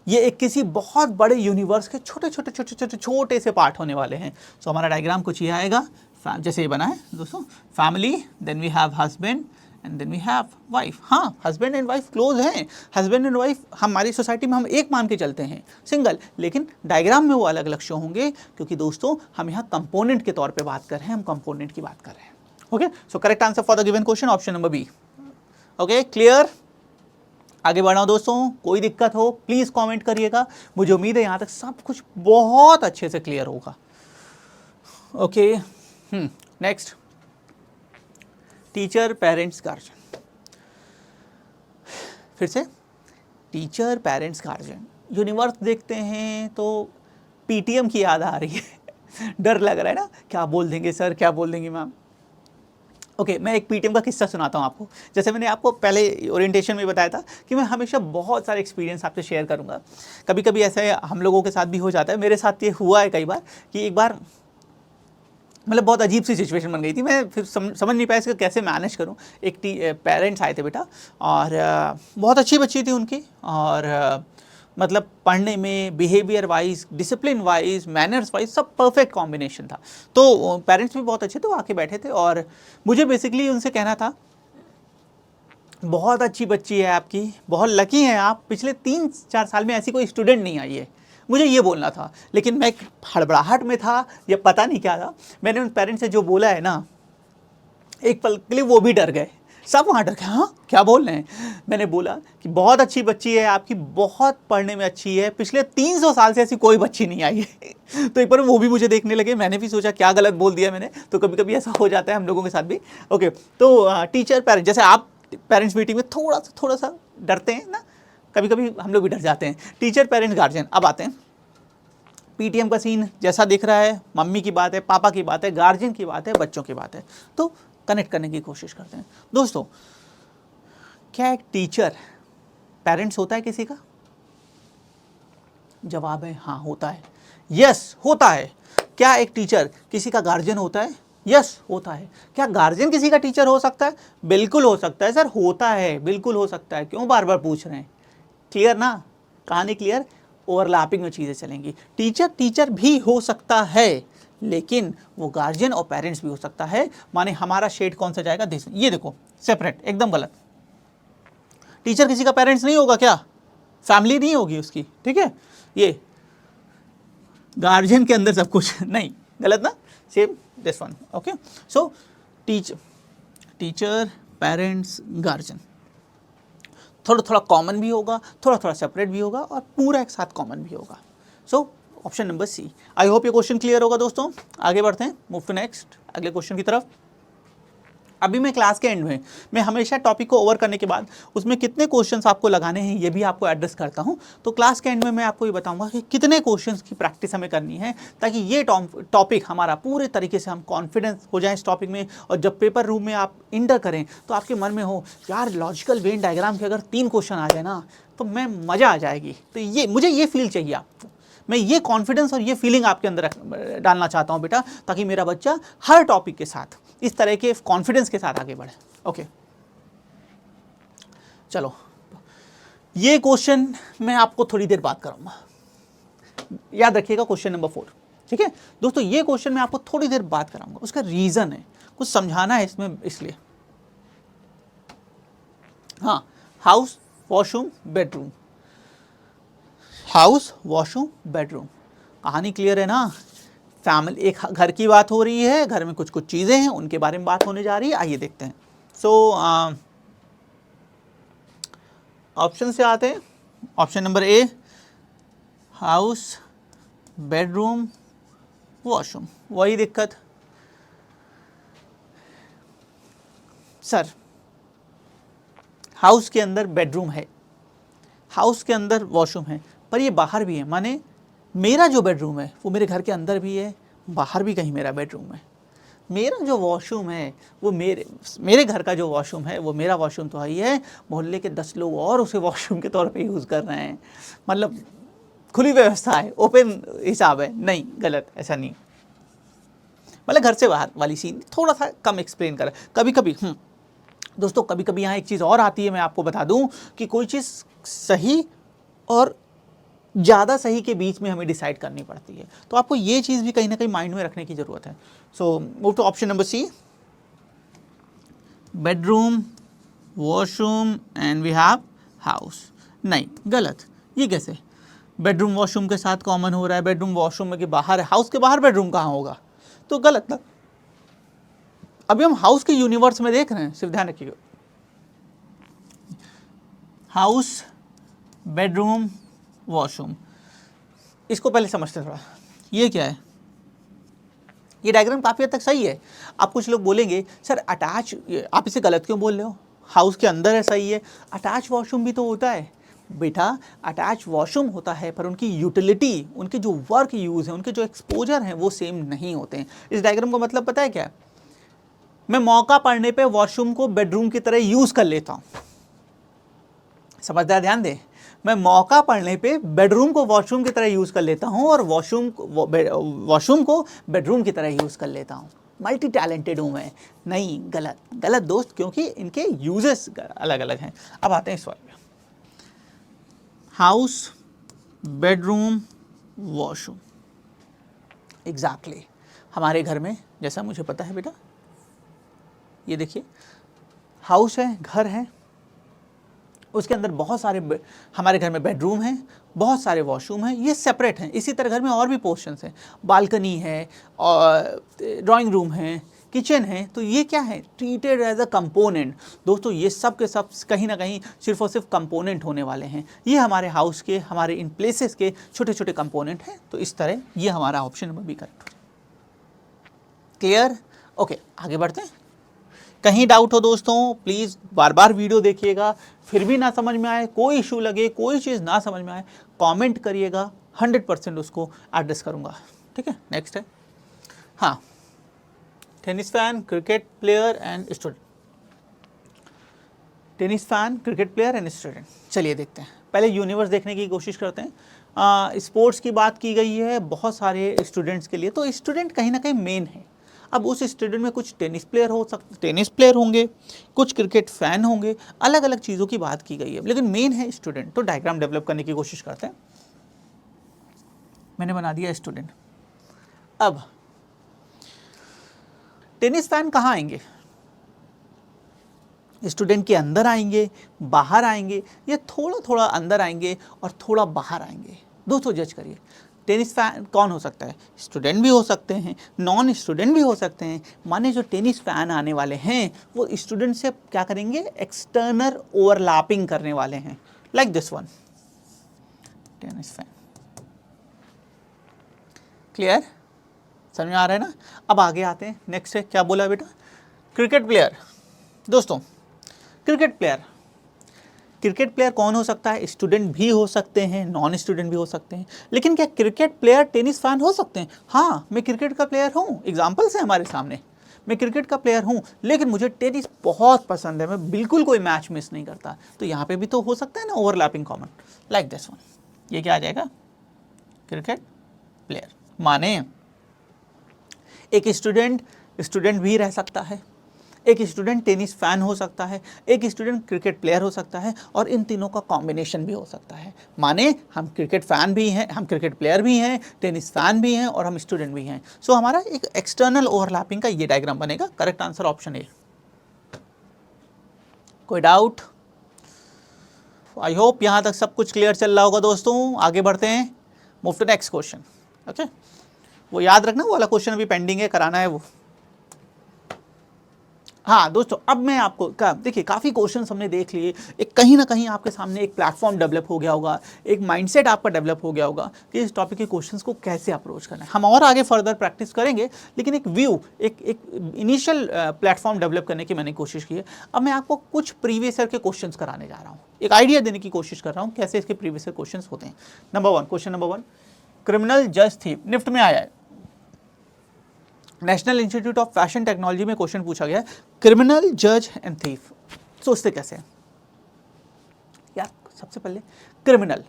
ये एक किसी बहुत बड़े यूनिवर्स के छोटे से पार्ट होने वाले हैं। सो हमारा डायग्राम कुछ ये आएगा, जैसे ये बना है दोस्तों, family, then we have husband and then we have wife. हाँ, हस्बैंड एंड वाइफ क्लोज हैं, हस्बैंड एंड वाइफ हमारी सोसाइटी में हम एक मान के चलते हैं, सिंगल, लेकिन डायग्राम में वो अलग अलग शो होंगे, क्योंकि दोस्तों हम यहाँ कंपोनेंट के तौर पे बात कर रहे हैं, हम कंपोनेंट की बात कर रहे हैं। Okay, so correct answer for the given question option number B. Okay, clear? आगे बढ़ाओ दोस्तों, कोई दिक्कत हो प्लीज कमेंट करिएगा, मुझे उम्मीद है यहाँ तक सब कुछ बहुत अच्छे से क्लियर होगा। Okay, next, teacher, parents, guardian. फिर से टीचर, पेरेंट्स, गार्जियन, यूनिवर्स देखते हैं तो पीटीएम की याद आ रही है। डर लग रहा है ना, क्या बोल देंगे सर, क्या बोल देंगी मैम। ओके, मैं एक पीटीएम का किस्सा सुनाता हूँ आपको। जैसे मैंने आपको पहले ओरिएंटेशन में बताया था कि मैं हमेशा बहुत सारे एक्सपीरियंस आपसे शेयर करूँगा। कभी कभी ऐसे हम लोगों के साथ भी हो जाता है, मेरे साथ ये हुआ है कई बार कि एक बार मतलब बहुत अजीब सी सिचुएशन बन गई थी, मैं फिर समझ नहीं पाया इसको कैसे मैनेज करूं। एक पेरेंट्स आए थे बेटा, और बहुत अच्छी बच्ची थी उनकी, और मतलब पढ़ने में, behaviour wise, discipline wise, manners wise सब परफेक्ट कॉम्बिनेशन था। तो पेरेंट्स भी बहुत अच्छे थे, वो आके बैठे थे और मुझे बेसिकली उनसे कहना था, बहुत अच्छी बच्ची है आपकी, बहुत लकी हैं आप, पिछले 3-4 साल में ऐसी कोई स्टूडेंट नहीं आई है, मुझे ये बोलना था। लेकिन मैं हड़बड़ाहट में था या पता नहीं क्या था, मैंने उन पेरेंट्स से जो बोला है ना, एक पल के लिए वो भी डर गए, सब वहाँ डर गए, हाँ क्या बोल रहे हैं। मैंने बोला कि बहुत अच्छी बच्ची है आपकी, बहुत पढ़ने में अच्छी है, पिछले 300 साल से ऐसी कोई बच्ची नहीं आई है। तो एक बार वो भी मुझे देखने लगे, मैंने भी सोचा क्या गलत बोल दिया मैंने, तो कभी कभी ऐसा हो जाता है हम लोगों के साथ भी। ओके, तो टीचर, पेरेंट्स, जैसे आप पेरेंट्स मीटिंग में थोड़ा सा डरते हैं ना, कभी कभी हम लोग भी डर जाते हैं। टीचर, पेरेंट्स, गार्जियन, अब आते हैं पीटीएम का सीन जैसा दिख रहा है, मम्मी की बात है, पापा की बात है, गार्जियन की बात है, बच्चों की बात है, तो कनेक्ट करने की कोशिश करते हैं। दोस्तों, क्या एक टीचर पेरेंट्स होता है किसी का? जवाब है हाँ, होता है, यस होता है। क्या एक टीचर किसी का गार्जियन होता है? यस होता है। क्या गार्जियन किसी का टीचर हो सकता है? बिल्कुल हो सकता है सर, होता है, बिल्कुल हो सकता है। क्यों बार बार पूछ रहे हैं? क्लियर ना, कहानी क्लियर? ओवरलैपिंग में चीज़ें चलेंगी। टीचर भी हो सकता है, लेकिन वो गार्जियन और पेरेंट्स भी हो सकता है। माने हमारा शेड कौन सा जाएगा, ये देखो सेपरेट, एकदम गलत। टीचर किसी का पेरेंट्स नहीं होगा क्या? फैमिली नहीं होगी उसकी, ठीक है, ये गार्जियन के अंदर सब कुछ नहीं, गलत ना, same this one. Okay, so teacher, parents, guardian, थोड़ा कॉमन भी होगा, थोड़ा सेपरेट भी होगा, और पूरा एक साथ कॉमन भी होगा। So option number C. I hope ये क्वेश्चन क्लियर होगा दोस्तों। आगे बढ़ते हैं, मूव टू नेक्स्ट, अगले क्वेश्चन की तरफ। अभी मैं क्लास के एंड में, मैं हमेशा टॉपिक को ओवर करने के बाद उसमें कितने क्वेश्चंस आपको लगाने हैं ये भी आपको एड्रेस करता हूं। तो क्लास के एंड में मैं आपको ये बताऊंगा कि कितने क्वेश्चंस की प्रैक्टिस हमें करनी है, ताकि ये टॉपिक हमारा पूरे तरीके से हम कॉन्फिडेंस हो जाए इस टॉपिक में, और जब पेपर रूम में आप इंटर करें तो आपके मन में हो यार लॉजिकल वेन डायग्राम के अगर 3 क्वेश्चन आ जाए ना तो मैं मज़ा आ जाएगी। तो ये मुझे ये फील चाहिए आपको, मैं ये कॉन्फिडेंस और ये फीलिंग आपके अंदर डालना चाहता हूँ बेटा, ताकि मेरा बच्चा हर टॉपिक के साथ इस तरह के कॉन्फिडेंस के साथ आगे बढ़े। ओके, चलो ये क्वेश्चन मैं आपको थोड़ी देर बात करूँगा, याद रखिएगा क्वेश्चन नंबर 4, ठीक है दोस्तों। ये क्वेश्चन मैं आपको थोड़ी देर बात कराऊंगा, उसका रीज़न है, कुछ समझाना है इसमें, इसलिए। हाँ, house, washroom, bedroom, house, washroom, bedroom, कहानी क्लियर है ना। फैमिली, एक घर की बात हो रही है, घर में कुछ कुछ चीज़ें हैं, उनके बारे में बात होने जा रही है। आइए देखते हैं। सो ऑप्शन से आते हैं। ऑप्शन नंबर ए, हाउस, बेडरूम, वॉशरूम। वही दिक्कत सर, हाउस के अंदर बेडरूम है, हाउस के अंदर वॉशरूम है, पर ये बाहर भी है। माने मेरा जो बेडरूम है वो मेरे घर के अंदर भी है, बाहर भी कहीं मेरा बेडरूम है। मेरा जो वॉशरूम है वो मेरे घर का जो वॉशरूम है वो मेरा वॉशरूम तो ही है, मोहल्ले के 10 लोग और उसे वॉशरूम के तौर पे यूज़ कर रहे हैं। मतलब खुली व्यवस्था है, ओपन हिसाब है, नहीं गलत, ऐसा नहीं। मतलब घर से बाहर वाली सीन थोड़ा सा कम एक्सप्लेन करा कभी कभी। दोस्तों कभी कभी यहाँ एक चीज़ और आती है, मैं आपको बता दूँ कि कोई चीज़ सही और ज़्यादा सही के बीच में हमें डिसाइड करनी पड़ती है, तो आपको ये चीज़ भी कहीं ना कहीं माइंड में रखने की ज़रूरत है। So move to option number C, bedroom, washroom and we have house. नहीं, गलत। ये कैसे? बेडरूम वॉशरूम के साथ कॉमन हो रहा है, बेडरूम वॉशरूम में के बाहर है, हाउस के बाहर बेडरूम कहाँ होगा? तो गलत ना। अभी हम हाउस के यूनिवर्स में देख रहे हैं, सिर्फ ध्यान रखिएगा। हाउस, बेडरूम, वॉशरूम, इसको पहले समझते हैं थोड़ा। ये क्या है? ये डायग्राम काफ़ी हद तक सही है। आप कुछ लोग बोलेंगे सर अटैच, आप इसे गलत क्यों बोल रहे हो? हाउस के अंदर है, सही है। अटैच वॉशरूम भी तो होता है बेटा, अटैच वॉशरूम होता है, पर उनकी यूटिलिटी, उनके जो वर्क यूज़ है, उनके जो एक्सपोजर हैं वो सेम नहीं होते हैं। इस डायग्राम का मतलब पता है क्या? मैं मौका पड़ने पे वॉशरूम को बेडरूम की तरह यूज़ कर लेता हूँ। समझदार ध्यान दें, मैं मौका पड़ने पे बेडरूम को वॉशरूम की तरह यूज़ कर लेता हूँ और वॉशरूम को बेडरूम की तरह यूज़ कर लेता हूँ। मल्टी टैलेंटेड हूँ मैं। नहीं, गलत, गलत दोस्त, क्योंकि इनके यूजेस अलग अलग हैं। अब आते हैं सवाल में। हाउस, बेडरूम, वॉशरूम, एग्जैक्टली हमारे घर में जैसा मुझे पता है बेटा, ये देखिए हाउस है, घर है, उसके अंदर बहुत सारे हमारे घर में बेडरूम हैं, बहुत सारे वॉशरूम हैं, ये सेपरेट हैं। इसी तरह घर में और भी पोर्शंस हैं, बालकनी है और ड्राइंग रूम है, किचन है। तो ये क्या है? Treated as a component. दोस्तों ये सब के सब कहीं ना कहीं सिर्फ और सिर्फ कंपोनेंट होने वाले हैं। ये हमारे हाउस के, हमारे इन प्लेसेस के छोटे छोटे कंपोनेंट हैं। तो इस तरह ये हमारा option number B correct. Clear? Okay, आगे बढ़ते हैं। कहीं डाउट हो दोस्तों प्लीज़ बार बार वीडियो देखिएगा, फिर भी ना समझ में आए, कोई इशू लगे, कोई चीज़ ना समझ में आए, कमेंट करिएगा, 100% उसको एड्रेस करूँगा। ठीक है, नेक्स्ट है। हाँ, tennis fan, cricket player and student. Tennis fan, cricket player and student, चलिए देखते हैं। पहले यूनिवर्स देखने की कोशिश करते हैं। स्पोर्ट्स की बात की गई है बहुत सारे स्टूडेंट्स के लिए, तो स्टूडेंट कहीं ना कहीं मेन है। अब उस स्टूडेंट में कुछ टेनिस प्लेयर होंगे, कुछ क्रिकेट फैन होंगे, अलग अलग चीज़ों की बात की गई है, लेकिन मेन है स्टूडेंट। तो डायग्राम डेवलप करने की कोशिश करते हैं। मैंने बना दिया स्टूडेंट। अब टेनिस फैन कहाँ आएंगे? स्टूडेंट के अंदर आएंगे, बाहर आएंगे, या थोड़ा थोड़ा अंदर आएंगे और थोड़ा बाहर आएंगे? दोस्तों जज करिए, टेनिस फैन कौन हो सकता है? स्टूडेंट भी हो सकते हैं, नॉन स्टूडेंट भी हो सकते हैं। माने जो टेनिस फैन आने वाले हैं वो स्टूडेंट से क्या करेंगे? एक्सटर्नल ओवरलैपिंग करने वाले हैं, like this one, tennis fan. Clear? समझ में आ रहा है ना? अब आगे आते हैं, नेक्स्ट है, क्या बोला बेटा? Cricket player. दोस्तों क्रिकेट प्लेयर कौन हो सकता है? स्टूडेंट भी हो सकते हैं, नॉन स्टूडेंट भी हो सकते हैं। लेकिन क्या क्रिकेट प्लेयर टेनिस फैन हो सकते हैं? हाँ, मैं क्रिकेट का प्लेयर हूँ, एग्जाम्पल्स है हमारे सामने। मैं क्रिकेट का प्लेयर हूँ, लेकिन मुझे टेनिस बहुत पसंद है, मैं बिल्कुल कोई मैच मिस नहीं करता। तो यहाँ पे भी तो हो सकता है ना overlapping common, like this one. ये क्या आ जाएगा? Cricket player. माने एक स्टूडेंट भी रह सकता है, एक स्टूडेंट टेनिस फैन हो सकता है, एक स्टूडेंट क्रिकेट प्लेयर हो सकता है, और इन तीनों का कॉम्बिनेशन भी हो सकता है। माने हम क्रिकेट फैन भी हैं, हम क्रिकेट प्लेयर भी हैं, टेनिस फैन भी हैं, और हम स्टूडेंट भी हैं। सो हमारा एक एक्सटर्नल ओवरलैपिंग का ये डायग्राम बनेगा। Correct answer option A. कोई डाउट? आई होप यहाँ तक सब कुछ क्लियर चल रहा होगा दोस्तों। आगे बढ़ते हैं, move to next question. Okay, वो याद रखना, वो वाला क्वेश्चन अभी पेंडिंग है, कराना है वो। हाँ दोस्तों, अब मैं आपको देखिए काफ़ी क्वेश्चंस हमने देख लिए। एक कहीं ना कहीं आपके सामने एक प्लेटफॉर्म डेवलप हो गया होगा, एक माइंडसेट आपका डेवलप हो गया होगा कि इस टॉपिक के क्वेश्चंस को कैसे अप्रोच करना है। हम और आगे फर्दर प्रैक्टिस करेंगे, लेकिन एक व्यू, एक इनिशियल प्लेटफॉर्म डेवलप करने की मैंने कोशिश की है। अब मैं आपको कुछ प्रीवियस ईयर के क्वेश्चन कराने जा रहा हूँ, एक आइडिया देने की कोशिश कर रहा हूँ कैसे इसके प्रीवियस ईयर क्वेश्चन होते हैं। क्वेश्चन नंबर 1, क्रिमिनल जज थीफ, निफ्ट में आया है। National institute of fashion technology में क्वेश्चन पूछा गया है, क्रिमिनल जज एंड थीफ। सोचते कैसे हैं यार? सबसे पहले क्रिमिनल,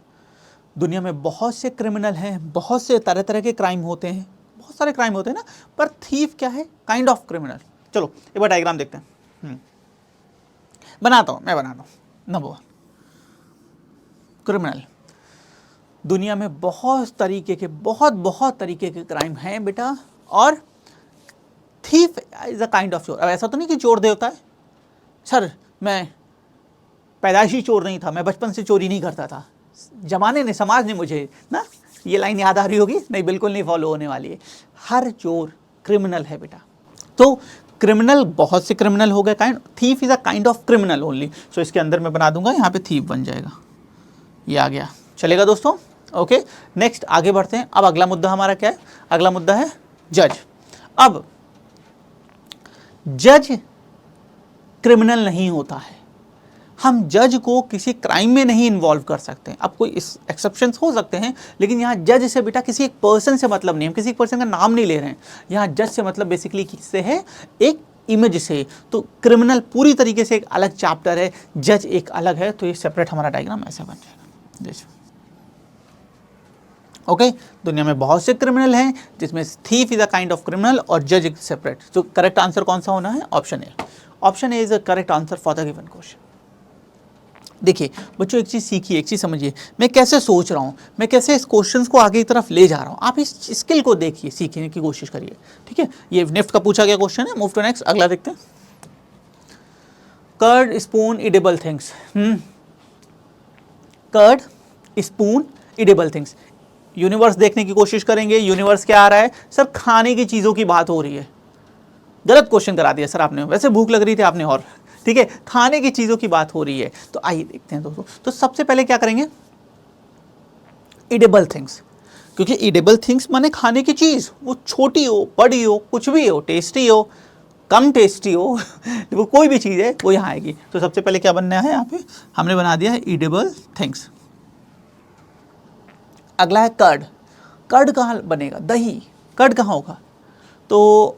दुनिया में बहुत से क्रिमिनल हैं, बहुत से तरह तरह के क्राइम होते हैं, बहुत सारे क्राइम होते हैं ना, पर थीफ क्या है? Kind of criminal. चलो एक बार डायग्राम देखते हैं। मैं बनाता हूँ। नंबर 1, क्रिमिनल, दुनिया में बहुत तरीके के, बहुत तरीके के क्राइम हैं बेटा, और thief is a kind of चोर। अब ऐसा तो नहीं कि चोर देवता है, सर मैं पैदाइशी चोर नहीं था, मैं बचपन से चोरी नहीं करता था, जमाने ने, समाज ने मुझे ना, ये लाइन याद आ रही होगी, नहीं बिल्कुल नहीं फॉलो होने वाली है। हर चोर क्रिमिनल है बेटा। तो क्रिमिनल, बहुत से क्रिमिनल हो गए, kind thief is a kind of criminal only. So इसके अंदर मैं बना दूंगा, यहाँ पे थीफ बन जाएगा, ये आ गया, चलेगा दोस्तों। ओके, नेक्स्ट आगे बढ़ते हैं। अब अगला मुद्दा हमारा क्या है? अगला मुद्दा है जज। अब जज क्रिमिनल नहीं होता है, हम जज को किसी क्राइम में नहीं इन्वॉल्व कर सकते। अब कोई इस एक्सेप्शंस हो सकते हैं, लेकिन यहाँ जज से बेटा किसी एक पर्सन से मतलब नहीं, हम किसी एक पर्सन का नाम नहीं ले रहे हैं। यहाँ जज से मतलब बेसिकली किससे है? एक इमेज से। तो क्रिमिनल पूरी तरीके से एक अलग चैप्टर है, जज एक अलग है। तो ये सेपरेट हमारा डायग्राम ऐसा बन जाएगा। ओके, दुनिया में बहुत से क्रिमिनल हैं, जिसमें thief is a kind of criminal और जज इज सेपरेट। तो करेक्ट आंसर कौन सा होना है? Option A. Option A is a correct answer for the given question. देखिए बच्चों, एक चीज़ सीखिए, एक चीज़ समझिए, मैं कैसे सोच रहा हूँ, मैं कैसे इस क्वेश्चन को आगे की तरफ ले जा रहा हूँ। आप इस स्किल को देखिए, सीखने की कोशिश करिए, ठीक है। ये निफ्ट का पूछा गया क्वेश्चन है। मूव टू नेक्स्ट, अगला देखते हैं। Curd spoon edible things. Curd spoon edible things. Universe देखने की कोशिश करेंगे। यूनिवर्स क्या आ रहा है? सर खाने की चीज़ों की बात हो रही है। गलत क्वेश्चन करा दिया सर आपने, वैसे भूख लग रही थी आपने, और ठीक है, खाने की चीज़ों की बात हो रही है। तो आइए देखते हैं दोस्तों। तो सबसे पहले क्या करेंगे? इडेबल थिंग्स, क्योंकि इडेबल थिंग्स माने खाने की चीज़, वो छोटी हो, बड़ी हो, कुछ भी हो, टेस्टी हो, कम टेस्टी हो वो कोई भी चीज़ है वो यहाँ आएगी। तो सबसे पहले क्या बनना है? यहाँ पे हमने बना दिया है इडेबल थिंग्स। अगला है कर्ड। कर्ड कहाँ बनेगा? दही। कर्ड कहाँ होगा? तो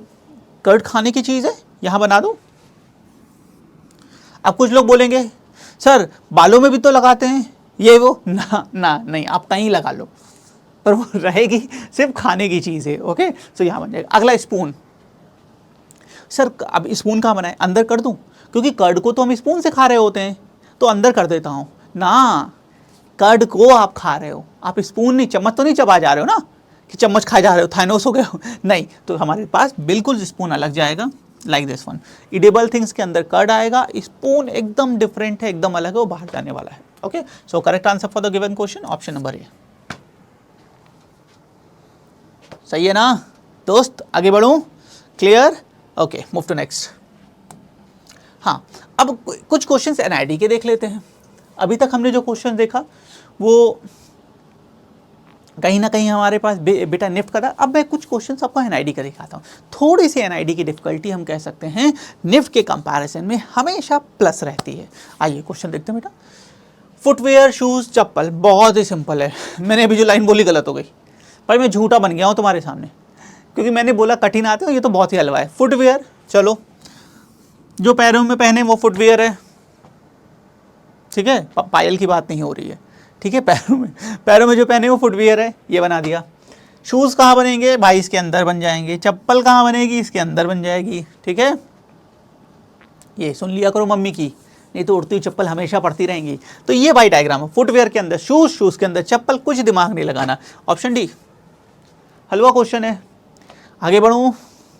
कर्ड खाने की चीज़ है, यहाँ बना दो। अब कुछ लोग बोलेंगे सर बालों में भी तो लगाते हैं ये वो, ना नहीं, आप कहीं लगा लो, पर वो रहेगी सिर्फ खाने की चीज़ है। ओके, तो यहाँ बन जाएगा। अगला स्पून। सर अब स्पून कहाँ बनाए? अंदर कर दूँ? क्योंकि कर्ड को तो हम स्पून से खा रहे होते हैं, तो अंदर कर देता हूँ ना। कर्ड को आप खा रहे हो, आप स्पून नहीं, चम्मच तो नहीं चबा जा रहे हो ना, कि चम्मच खा जा रहे हो, थाइनोस हो गए हो, नहीं। तो हमारे पास बिल्कुल स्पून अलग जाएगा, like this one. Edible things के अंदर कर्ड आएगा, स्पून एकदम डिफरेंट है, एकदम अलग है, वो बाहर जाने वाला है। Okay, so correct answer for the given question option number A. सही है ना दोस्त? आगे बढ़ूं? Clear? Okay, move to next. हाँ, अब कुछ क्वेश्चंस एनआईडी के देख लेते हैं। अभी तक हमने जो क्वेश्चन देखा वो कहीं ना कहीं हमारे पास बेटा निफ्ट का था। अब मैं कुछ क्वेश्चंस आपको एनआईडी का दिखाता हूँ। थोड़ी सी एनआईडी की डिफिकल्टी हम कह सकते हैं निफ्ट के कंपैरिजन में हमेशा प्लस रहती है। आइए क्वेश्चन देखते हैं बेटा। फुटवेयर, शूज़, चप्पल, बहुत ही सिंपल है। मैंने अभी जो लाइन बोली गलत हो गई, पर मैं झूठा बन गया हूँ तुम्हारे सामने, क्योंकि मैंने बोला कठिन आते हो, ये तो बहुत ही हलवा है। फुटवेयर, चलो जो पैरों में पहने वो फुटवेयर है, ठीक है, पायल की बात नहीं हो रही है, ठीक है। पैरों में जो पहने वो फुटवियर है, ये बना दिया। शूज़ कहाँ बनेंगे भाई? इसके अंदर बन जाएंगे। चप्पल कहाँ बनेगी? इसके अंदर बन जाएगी, ठीक है। ये सुन लिया करो मम्मी की, नहीं तो उड़ती हुई चप्पल हमेशा पड़ती रहेंगी। तो ये भाई डायग्राम है, फुटवेयर के अंदर शूज़, शूज़ के अंदर चप्पल, कुछ दिमाग नहीं लगाना। ऑप्शन डी, हलवा क्वेश्चन है। आगे बढ़ूँ?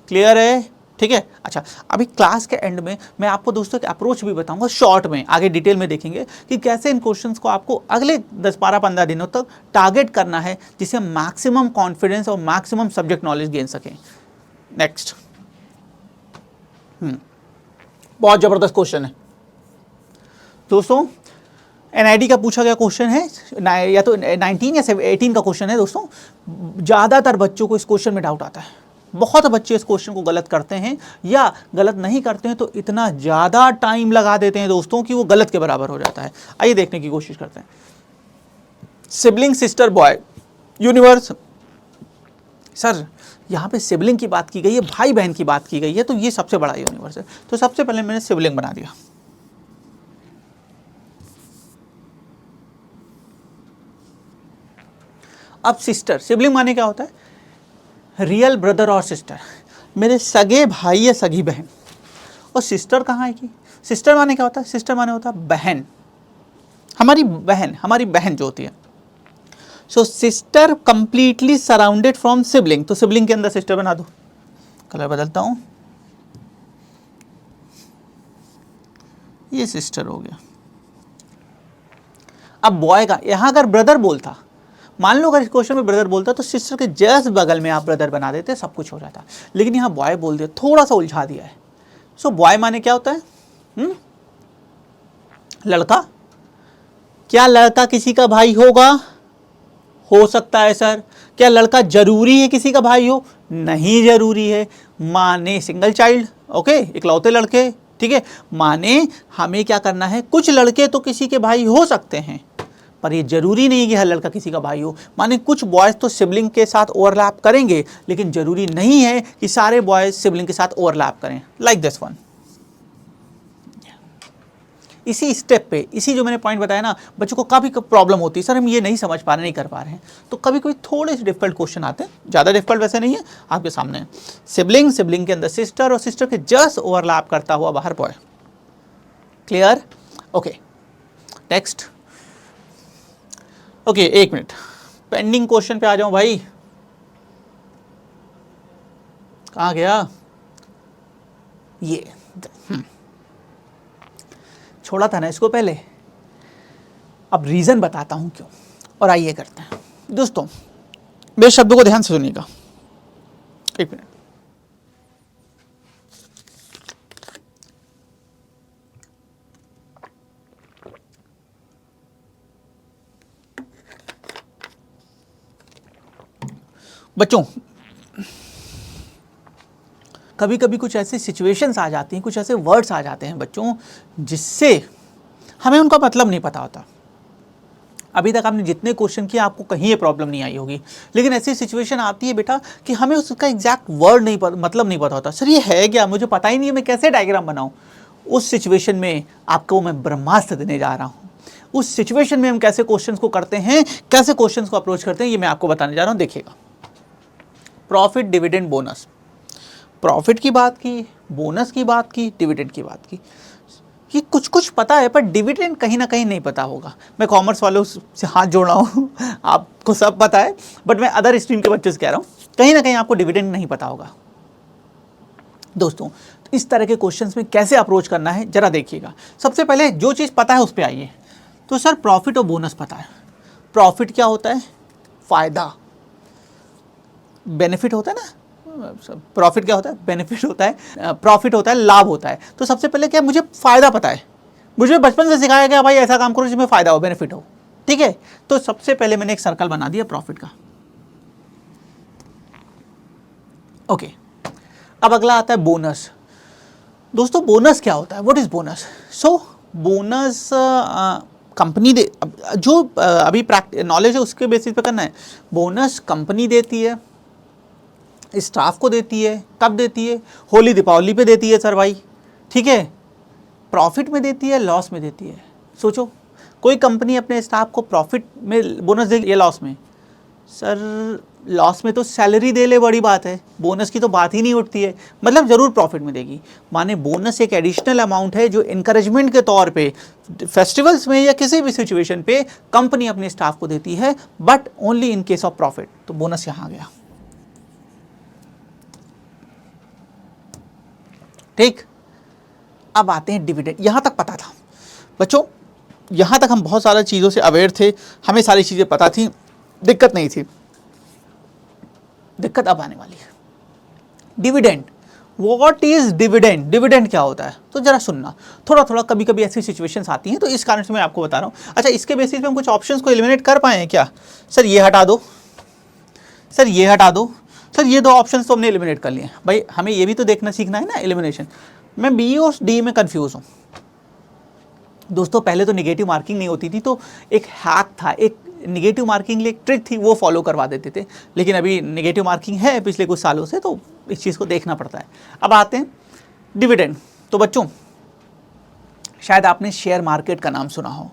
क्लियर है? ठीक है। अच्छा, अभी क्लास के एंड में मैं आपको दोस्तों की अप्रोच भी बताऊंगा शॉर्ट में, आगे डिटेल में देखेंगे कि कैसे इन क्वेश्चंस को आपको अगले 10, 12, 15 दिनों तक टारगेट करना है, जिससे मैक्सिमम कॉन्फिडेंस और मैक्सिमम सब्जेक्ट नॉलेज गेन सकें। नेक्स्ट, बहुत ज़बरदस्त क्वेश्चन है दोस्तों। एनआईडी का पूछा गया क्वेश्चन है, या तो 19 या 18 का क्वेश्चन है दोस्तों। ज़्यादातर बच्चों को इस क्वेश्चन में डाउट आता है। बहुत बच्चे इस क्वेश्चन को गलत करते हैं, या गलत नहीं करते हैं तो इतना ज़्यादा टाइम लगा देते हैं दोस्तों कि वो गलत के बराबर हो जाता है। आइए देखने की कोशिश करते हैं। Sibling, sister, boy, universe. Sir यहाँ पे सिबलिंग की बात की गई है, भाई बहन की बात की गई है, तो ये सबसे बड़ा यूनिवर्स है। तो सबसे पहले मैंने सिबलिंग बना दिया। अब सिस्टर, सिबलिंग माने क्या होता है? रियल ब्रदर और सिस्टर, मेरे सगे भाई या सगी बहन। और सिस्टर कहाँ आएगी? सिस्टर माने क्या होता है? सिस्टर माने होता है बहन, हमारी बहन जो होती है। So sister completely surrounded from sibling. तो सिबलिंग के अंदर सिस्टर बना दो। कलर बदलता हूँ, ये सिस्टर हो गया, अब बॉय का यहाँ अगर ब्रदर बोलता, मान लो अगर इस क्वेश्चन में ब्रदर बोलता तो सिस्टर के जस्ट बगल में आप ब्रदर बना देते, सब कुछ हो जाता, लेकिन यहाँ बॉय बोल दिया, थोड़ा सा उलझा दिया है। सो बॉय माने क्या होता है? लड़का। क्या लड़का किसी का भाई होगा? हो सकता है सर। क्या लड़का जरूरी है किसी का भाई हो? नहीं जरूरी है। माने सिंगल चाइल्ड, ओके, इकलौते लड़के, ठीक है। माने हमें क्या करना है, कुछ लड़के तो किसी के भाई हो सकते हैं, पर ये जरूरी नहीं है कि हर लड़का किसी का भाई हो। माने कुछ बॉयज तो सिबलिंग के साथ ओवरलैप करेंगे, लेकिन जरूरी नहीं है कि सारे बॉयज सिबलिंग के साथ ओवरलैप करें, लाइक दिस वन। इसी स्टेप पे, इसी जो मैंने पॉइंट बताया ना, बच्चों को काफ़ी प्रॉब्लम होती है, सर हम ये नहीं समझ पा रहे, नहीं कर पा रहे हैं। तो कभी कभी थोड़े से डिफिकल्ट क्वेश्चन आते हैं, ज़्यादा डिफिकल्ट वैसे नहीं है, आपके सामने है। सिबलिंग, सिबलिंग के अंदर सिस्टर और सिस्टर के जस्ट ओवरलैप करता हुआ बाहर boy. Clear? Okay, next. Okay, एक मिनट, पेंडिंग क्वेश्चन पे आ जाऊं भाई। कहाँ गया ये? छोड़ा था ना इसको पहले, अब रीजन बताता हूं क्यों, और आइए करते हैं। दोस्तों मेरे शब्दों को ध्यान से सुनिएगा, एक मिनट। बच्चों कभी कभी कुछ ऐसी सिचुएशंस आ जाती हैं, कुछ ऐसे वर्ड्स आ जाते हैं बच्चों, जिससे हमें उनका मतलब नहीं पता होता। अभी तक आपने जितने क्वेश्चन किए आपको कहीं ये प्रॉब्लम नहीं आई होगी, लेकिन ऐसी सिचुएशन आती है बेटा कि हमें उसका एग्जैक्ट वर्ड नहीं मतलब नहीं पता होता। सर ये है क्या, मुझे पता ही नहीं है, मैं कैसे डायग्राम बनाऊं। उस सिचुएशन में आपको मैं ब्रह्मास्त्र देने जा रहा हूँ। उस सिचुएशन में हम कैसे क्वेश्चंस को करते हैं, कैसे क्वेश्चंस को अप्रोच करते हैं, ये मैं आपको बताने जा रहा हूँ। देखिएगा, प्रॉफिट, डिविडेंड, बोनस। प्रॉफिट की बात की, बोनस की बात की, डिविडेंड की बात की। ये कुछ कुछ पता है, पर डिविडेंड कहीं ना कहीं नहीं पता होगा। मैं कॉमर्स वालों से हाथ जोड़ रहा हूँ आपको सब पता है, बट मैं अदर स्ट्रीम के बच्चों से कह रहा हूँ, कहीं ना कहीं आपको डिविडेंड नहीं पता होगा। दोस्तों इस तरह के क्वेश्चंस में कैसे अप्रोच करना है जरा देखिएगा। सबसे पहले जो चीज़ पता है उस पर आइए। तो सर प्रॉफिट और बोनस पता है। प्रॉफिट क्या होता है? फायदा, बेनिफिट होता है ना। प्रॉफिट क्या होता है? बेनिफिट होता है। प्रॉफिट होता है, लाभ होता है। तो सबसे पहले क्या, मुझे फायदा पता है, मुझे बचपन से सिखाया गया भाई ऐसा काम करो जिसमें फायदा हो, बेनिफिट हो, ठीक है। तो सबसे पहले मैंने एक सर्कल बना दिया प्रॉफिट का। ओके, अब अगला आता है बोनस। दोस्तों बोनस क्या होता है? What is bonus? So bonus company दे, जो अभी नॉलेज है उसके बेसिस पे करना है। बोनस कंपनी देती है, स्टाफ को देती है। कब देती है? होली दीपावली पे देती है सर भाई, ठीक है। प्रॉफिट में देती है, लॉस में देती है? सोचो, कोई कंपनी अपने स्टाफ को प्रॉफिट में बोनस देगी या लॉस में? सर लॉस में तो सैलरी दे ले, बड़ी बात है, बोनस की तो बात ही नहीं उठती है, मतलब ज़रूर प्रॉफिट में देगी। माने बोनस एक एडिशनल अमाउंट है जो इनकरेजमेंट के तौर पे फेस्टिवल्स में या किसी भी सिचुएशन पे कंपनी अपने स्टाफ को देती है, but only in case of profit. तो बोनस यहाँ आ गया, ठीक। अब आते हैं डिविडेंड। यहां तक पता था बच्चों, यहां तक हम बहुत सारी चीज़ों से अवेयर थे, हमें सारी चीज़ें पता थी, दिक्कत नहीं थी। दिक्कत अब आने वाली है। Dividend, what is dividend? Dividend क्या होता है? तो जरा सुनना, थोड़ा थोड़ा कभी कभी ऐसी सिचुएशंस आती हैं, तो इस कारण से मैं आपको बता रहा हूँ। अच्छा, इसके बेसिस पे हम कुछ ऑप्शंस को एलिमिनेट कर पाए हैं क्या? सर ये हटा दो, सर ये हटा दो, सर ये दो ऑप्शंस तो हमने एलिमिनेट कर लिए। भाई हमें ये भी तो देखना सीखना है ना, एलिमिनेशन। मैं बी और डी में कंफ्यूज हूँ दोस्तों। पहले तो निगेटिव मार्किंग नहीं होती थी, तो एक हैक था, एक निगेटिव मार्किंग लिए एक ट्रिक थी, वो फॉलो करवा देते थे। लेकिन अभी निगेटिव मार्किंग है पिछले कुछ सालों से, तो इस चीज़ को देखना पड़ता है। अब आते हैं डिविडेंड। तो बच्चों शायद आपने शेयर मार्केट का नाम सुना हो।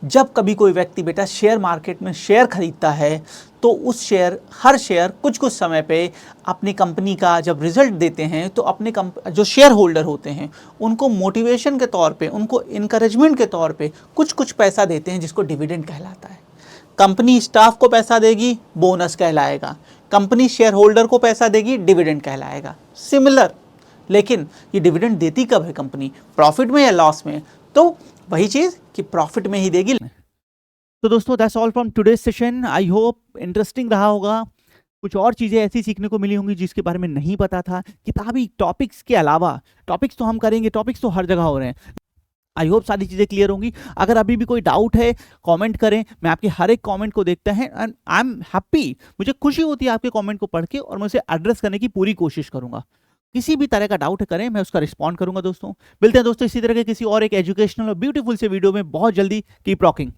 जब कभी कोई व्यक्ति बेटा शेयर मार्केट में शेयर खरीदता है, तो उस शेयर, हर शेयर कुछ कुछ समय पे अपनी कंपनी का जब रिजल्ट देते हैं, तो अपने जो शेयर होल्डर होते हैं उनको मोटिवेशन के तौर पे, उनको इनकरेजमेंट के तौर पे कुछ कुछ पैसा देते हैं, जिसको डिविडेंड कहलाता है। कंपनी स्टाफ को पैसा देगी, बोनस कहलाएगा। कंपनी शेयर होल्डर को पैसा देगी, डिविडेंड कहलाएगा। सिमिलर, लेकिन ये डिविडेंड देती कब है कंपनी? प्रॉफिट में या लॉस में? तो वही चीज़ कि प्रॉफिट में ही देगी। तो दोस्तों that's all from today's session. I hope interesting रहा होगा, कुछ और चीज़ें ऐसी सीखने को मिली होंगी जिसके बारे में नहीं पता था। किताबी टॉपिक्स के अलावा टॉपिक्स तो हम करेंगे, टॉपिक्स तो हर जगह हो रहे हैं। आई होप सारी चीज़ें क्लियर होंगी। अगर अभी भी कोई डाउट है कमेंट करें, मैं आपके हर एक कमेंट को देखता है एंड आई एम हैप्पी, मुझे खुशी होती है आपके कमेंट को पढ़ के, और मैं उसे एड्रेस करने की पूरी कोशिश करूंगा। किसी भी तरह का डाउट करें मैं उसका रिस्पॉन्ड करूंगा। दोस्तों मिलते हैं दोस्तों इसी तरह के किसी और एक एजुकेशनल और ब्यूटीफुल से वीडियो में बहुत जल्दी। Keep rocking.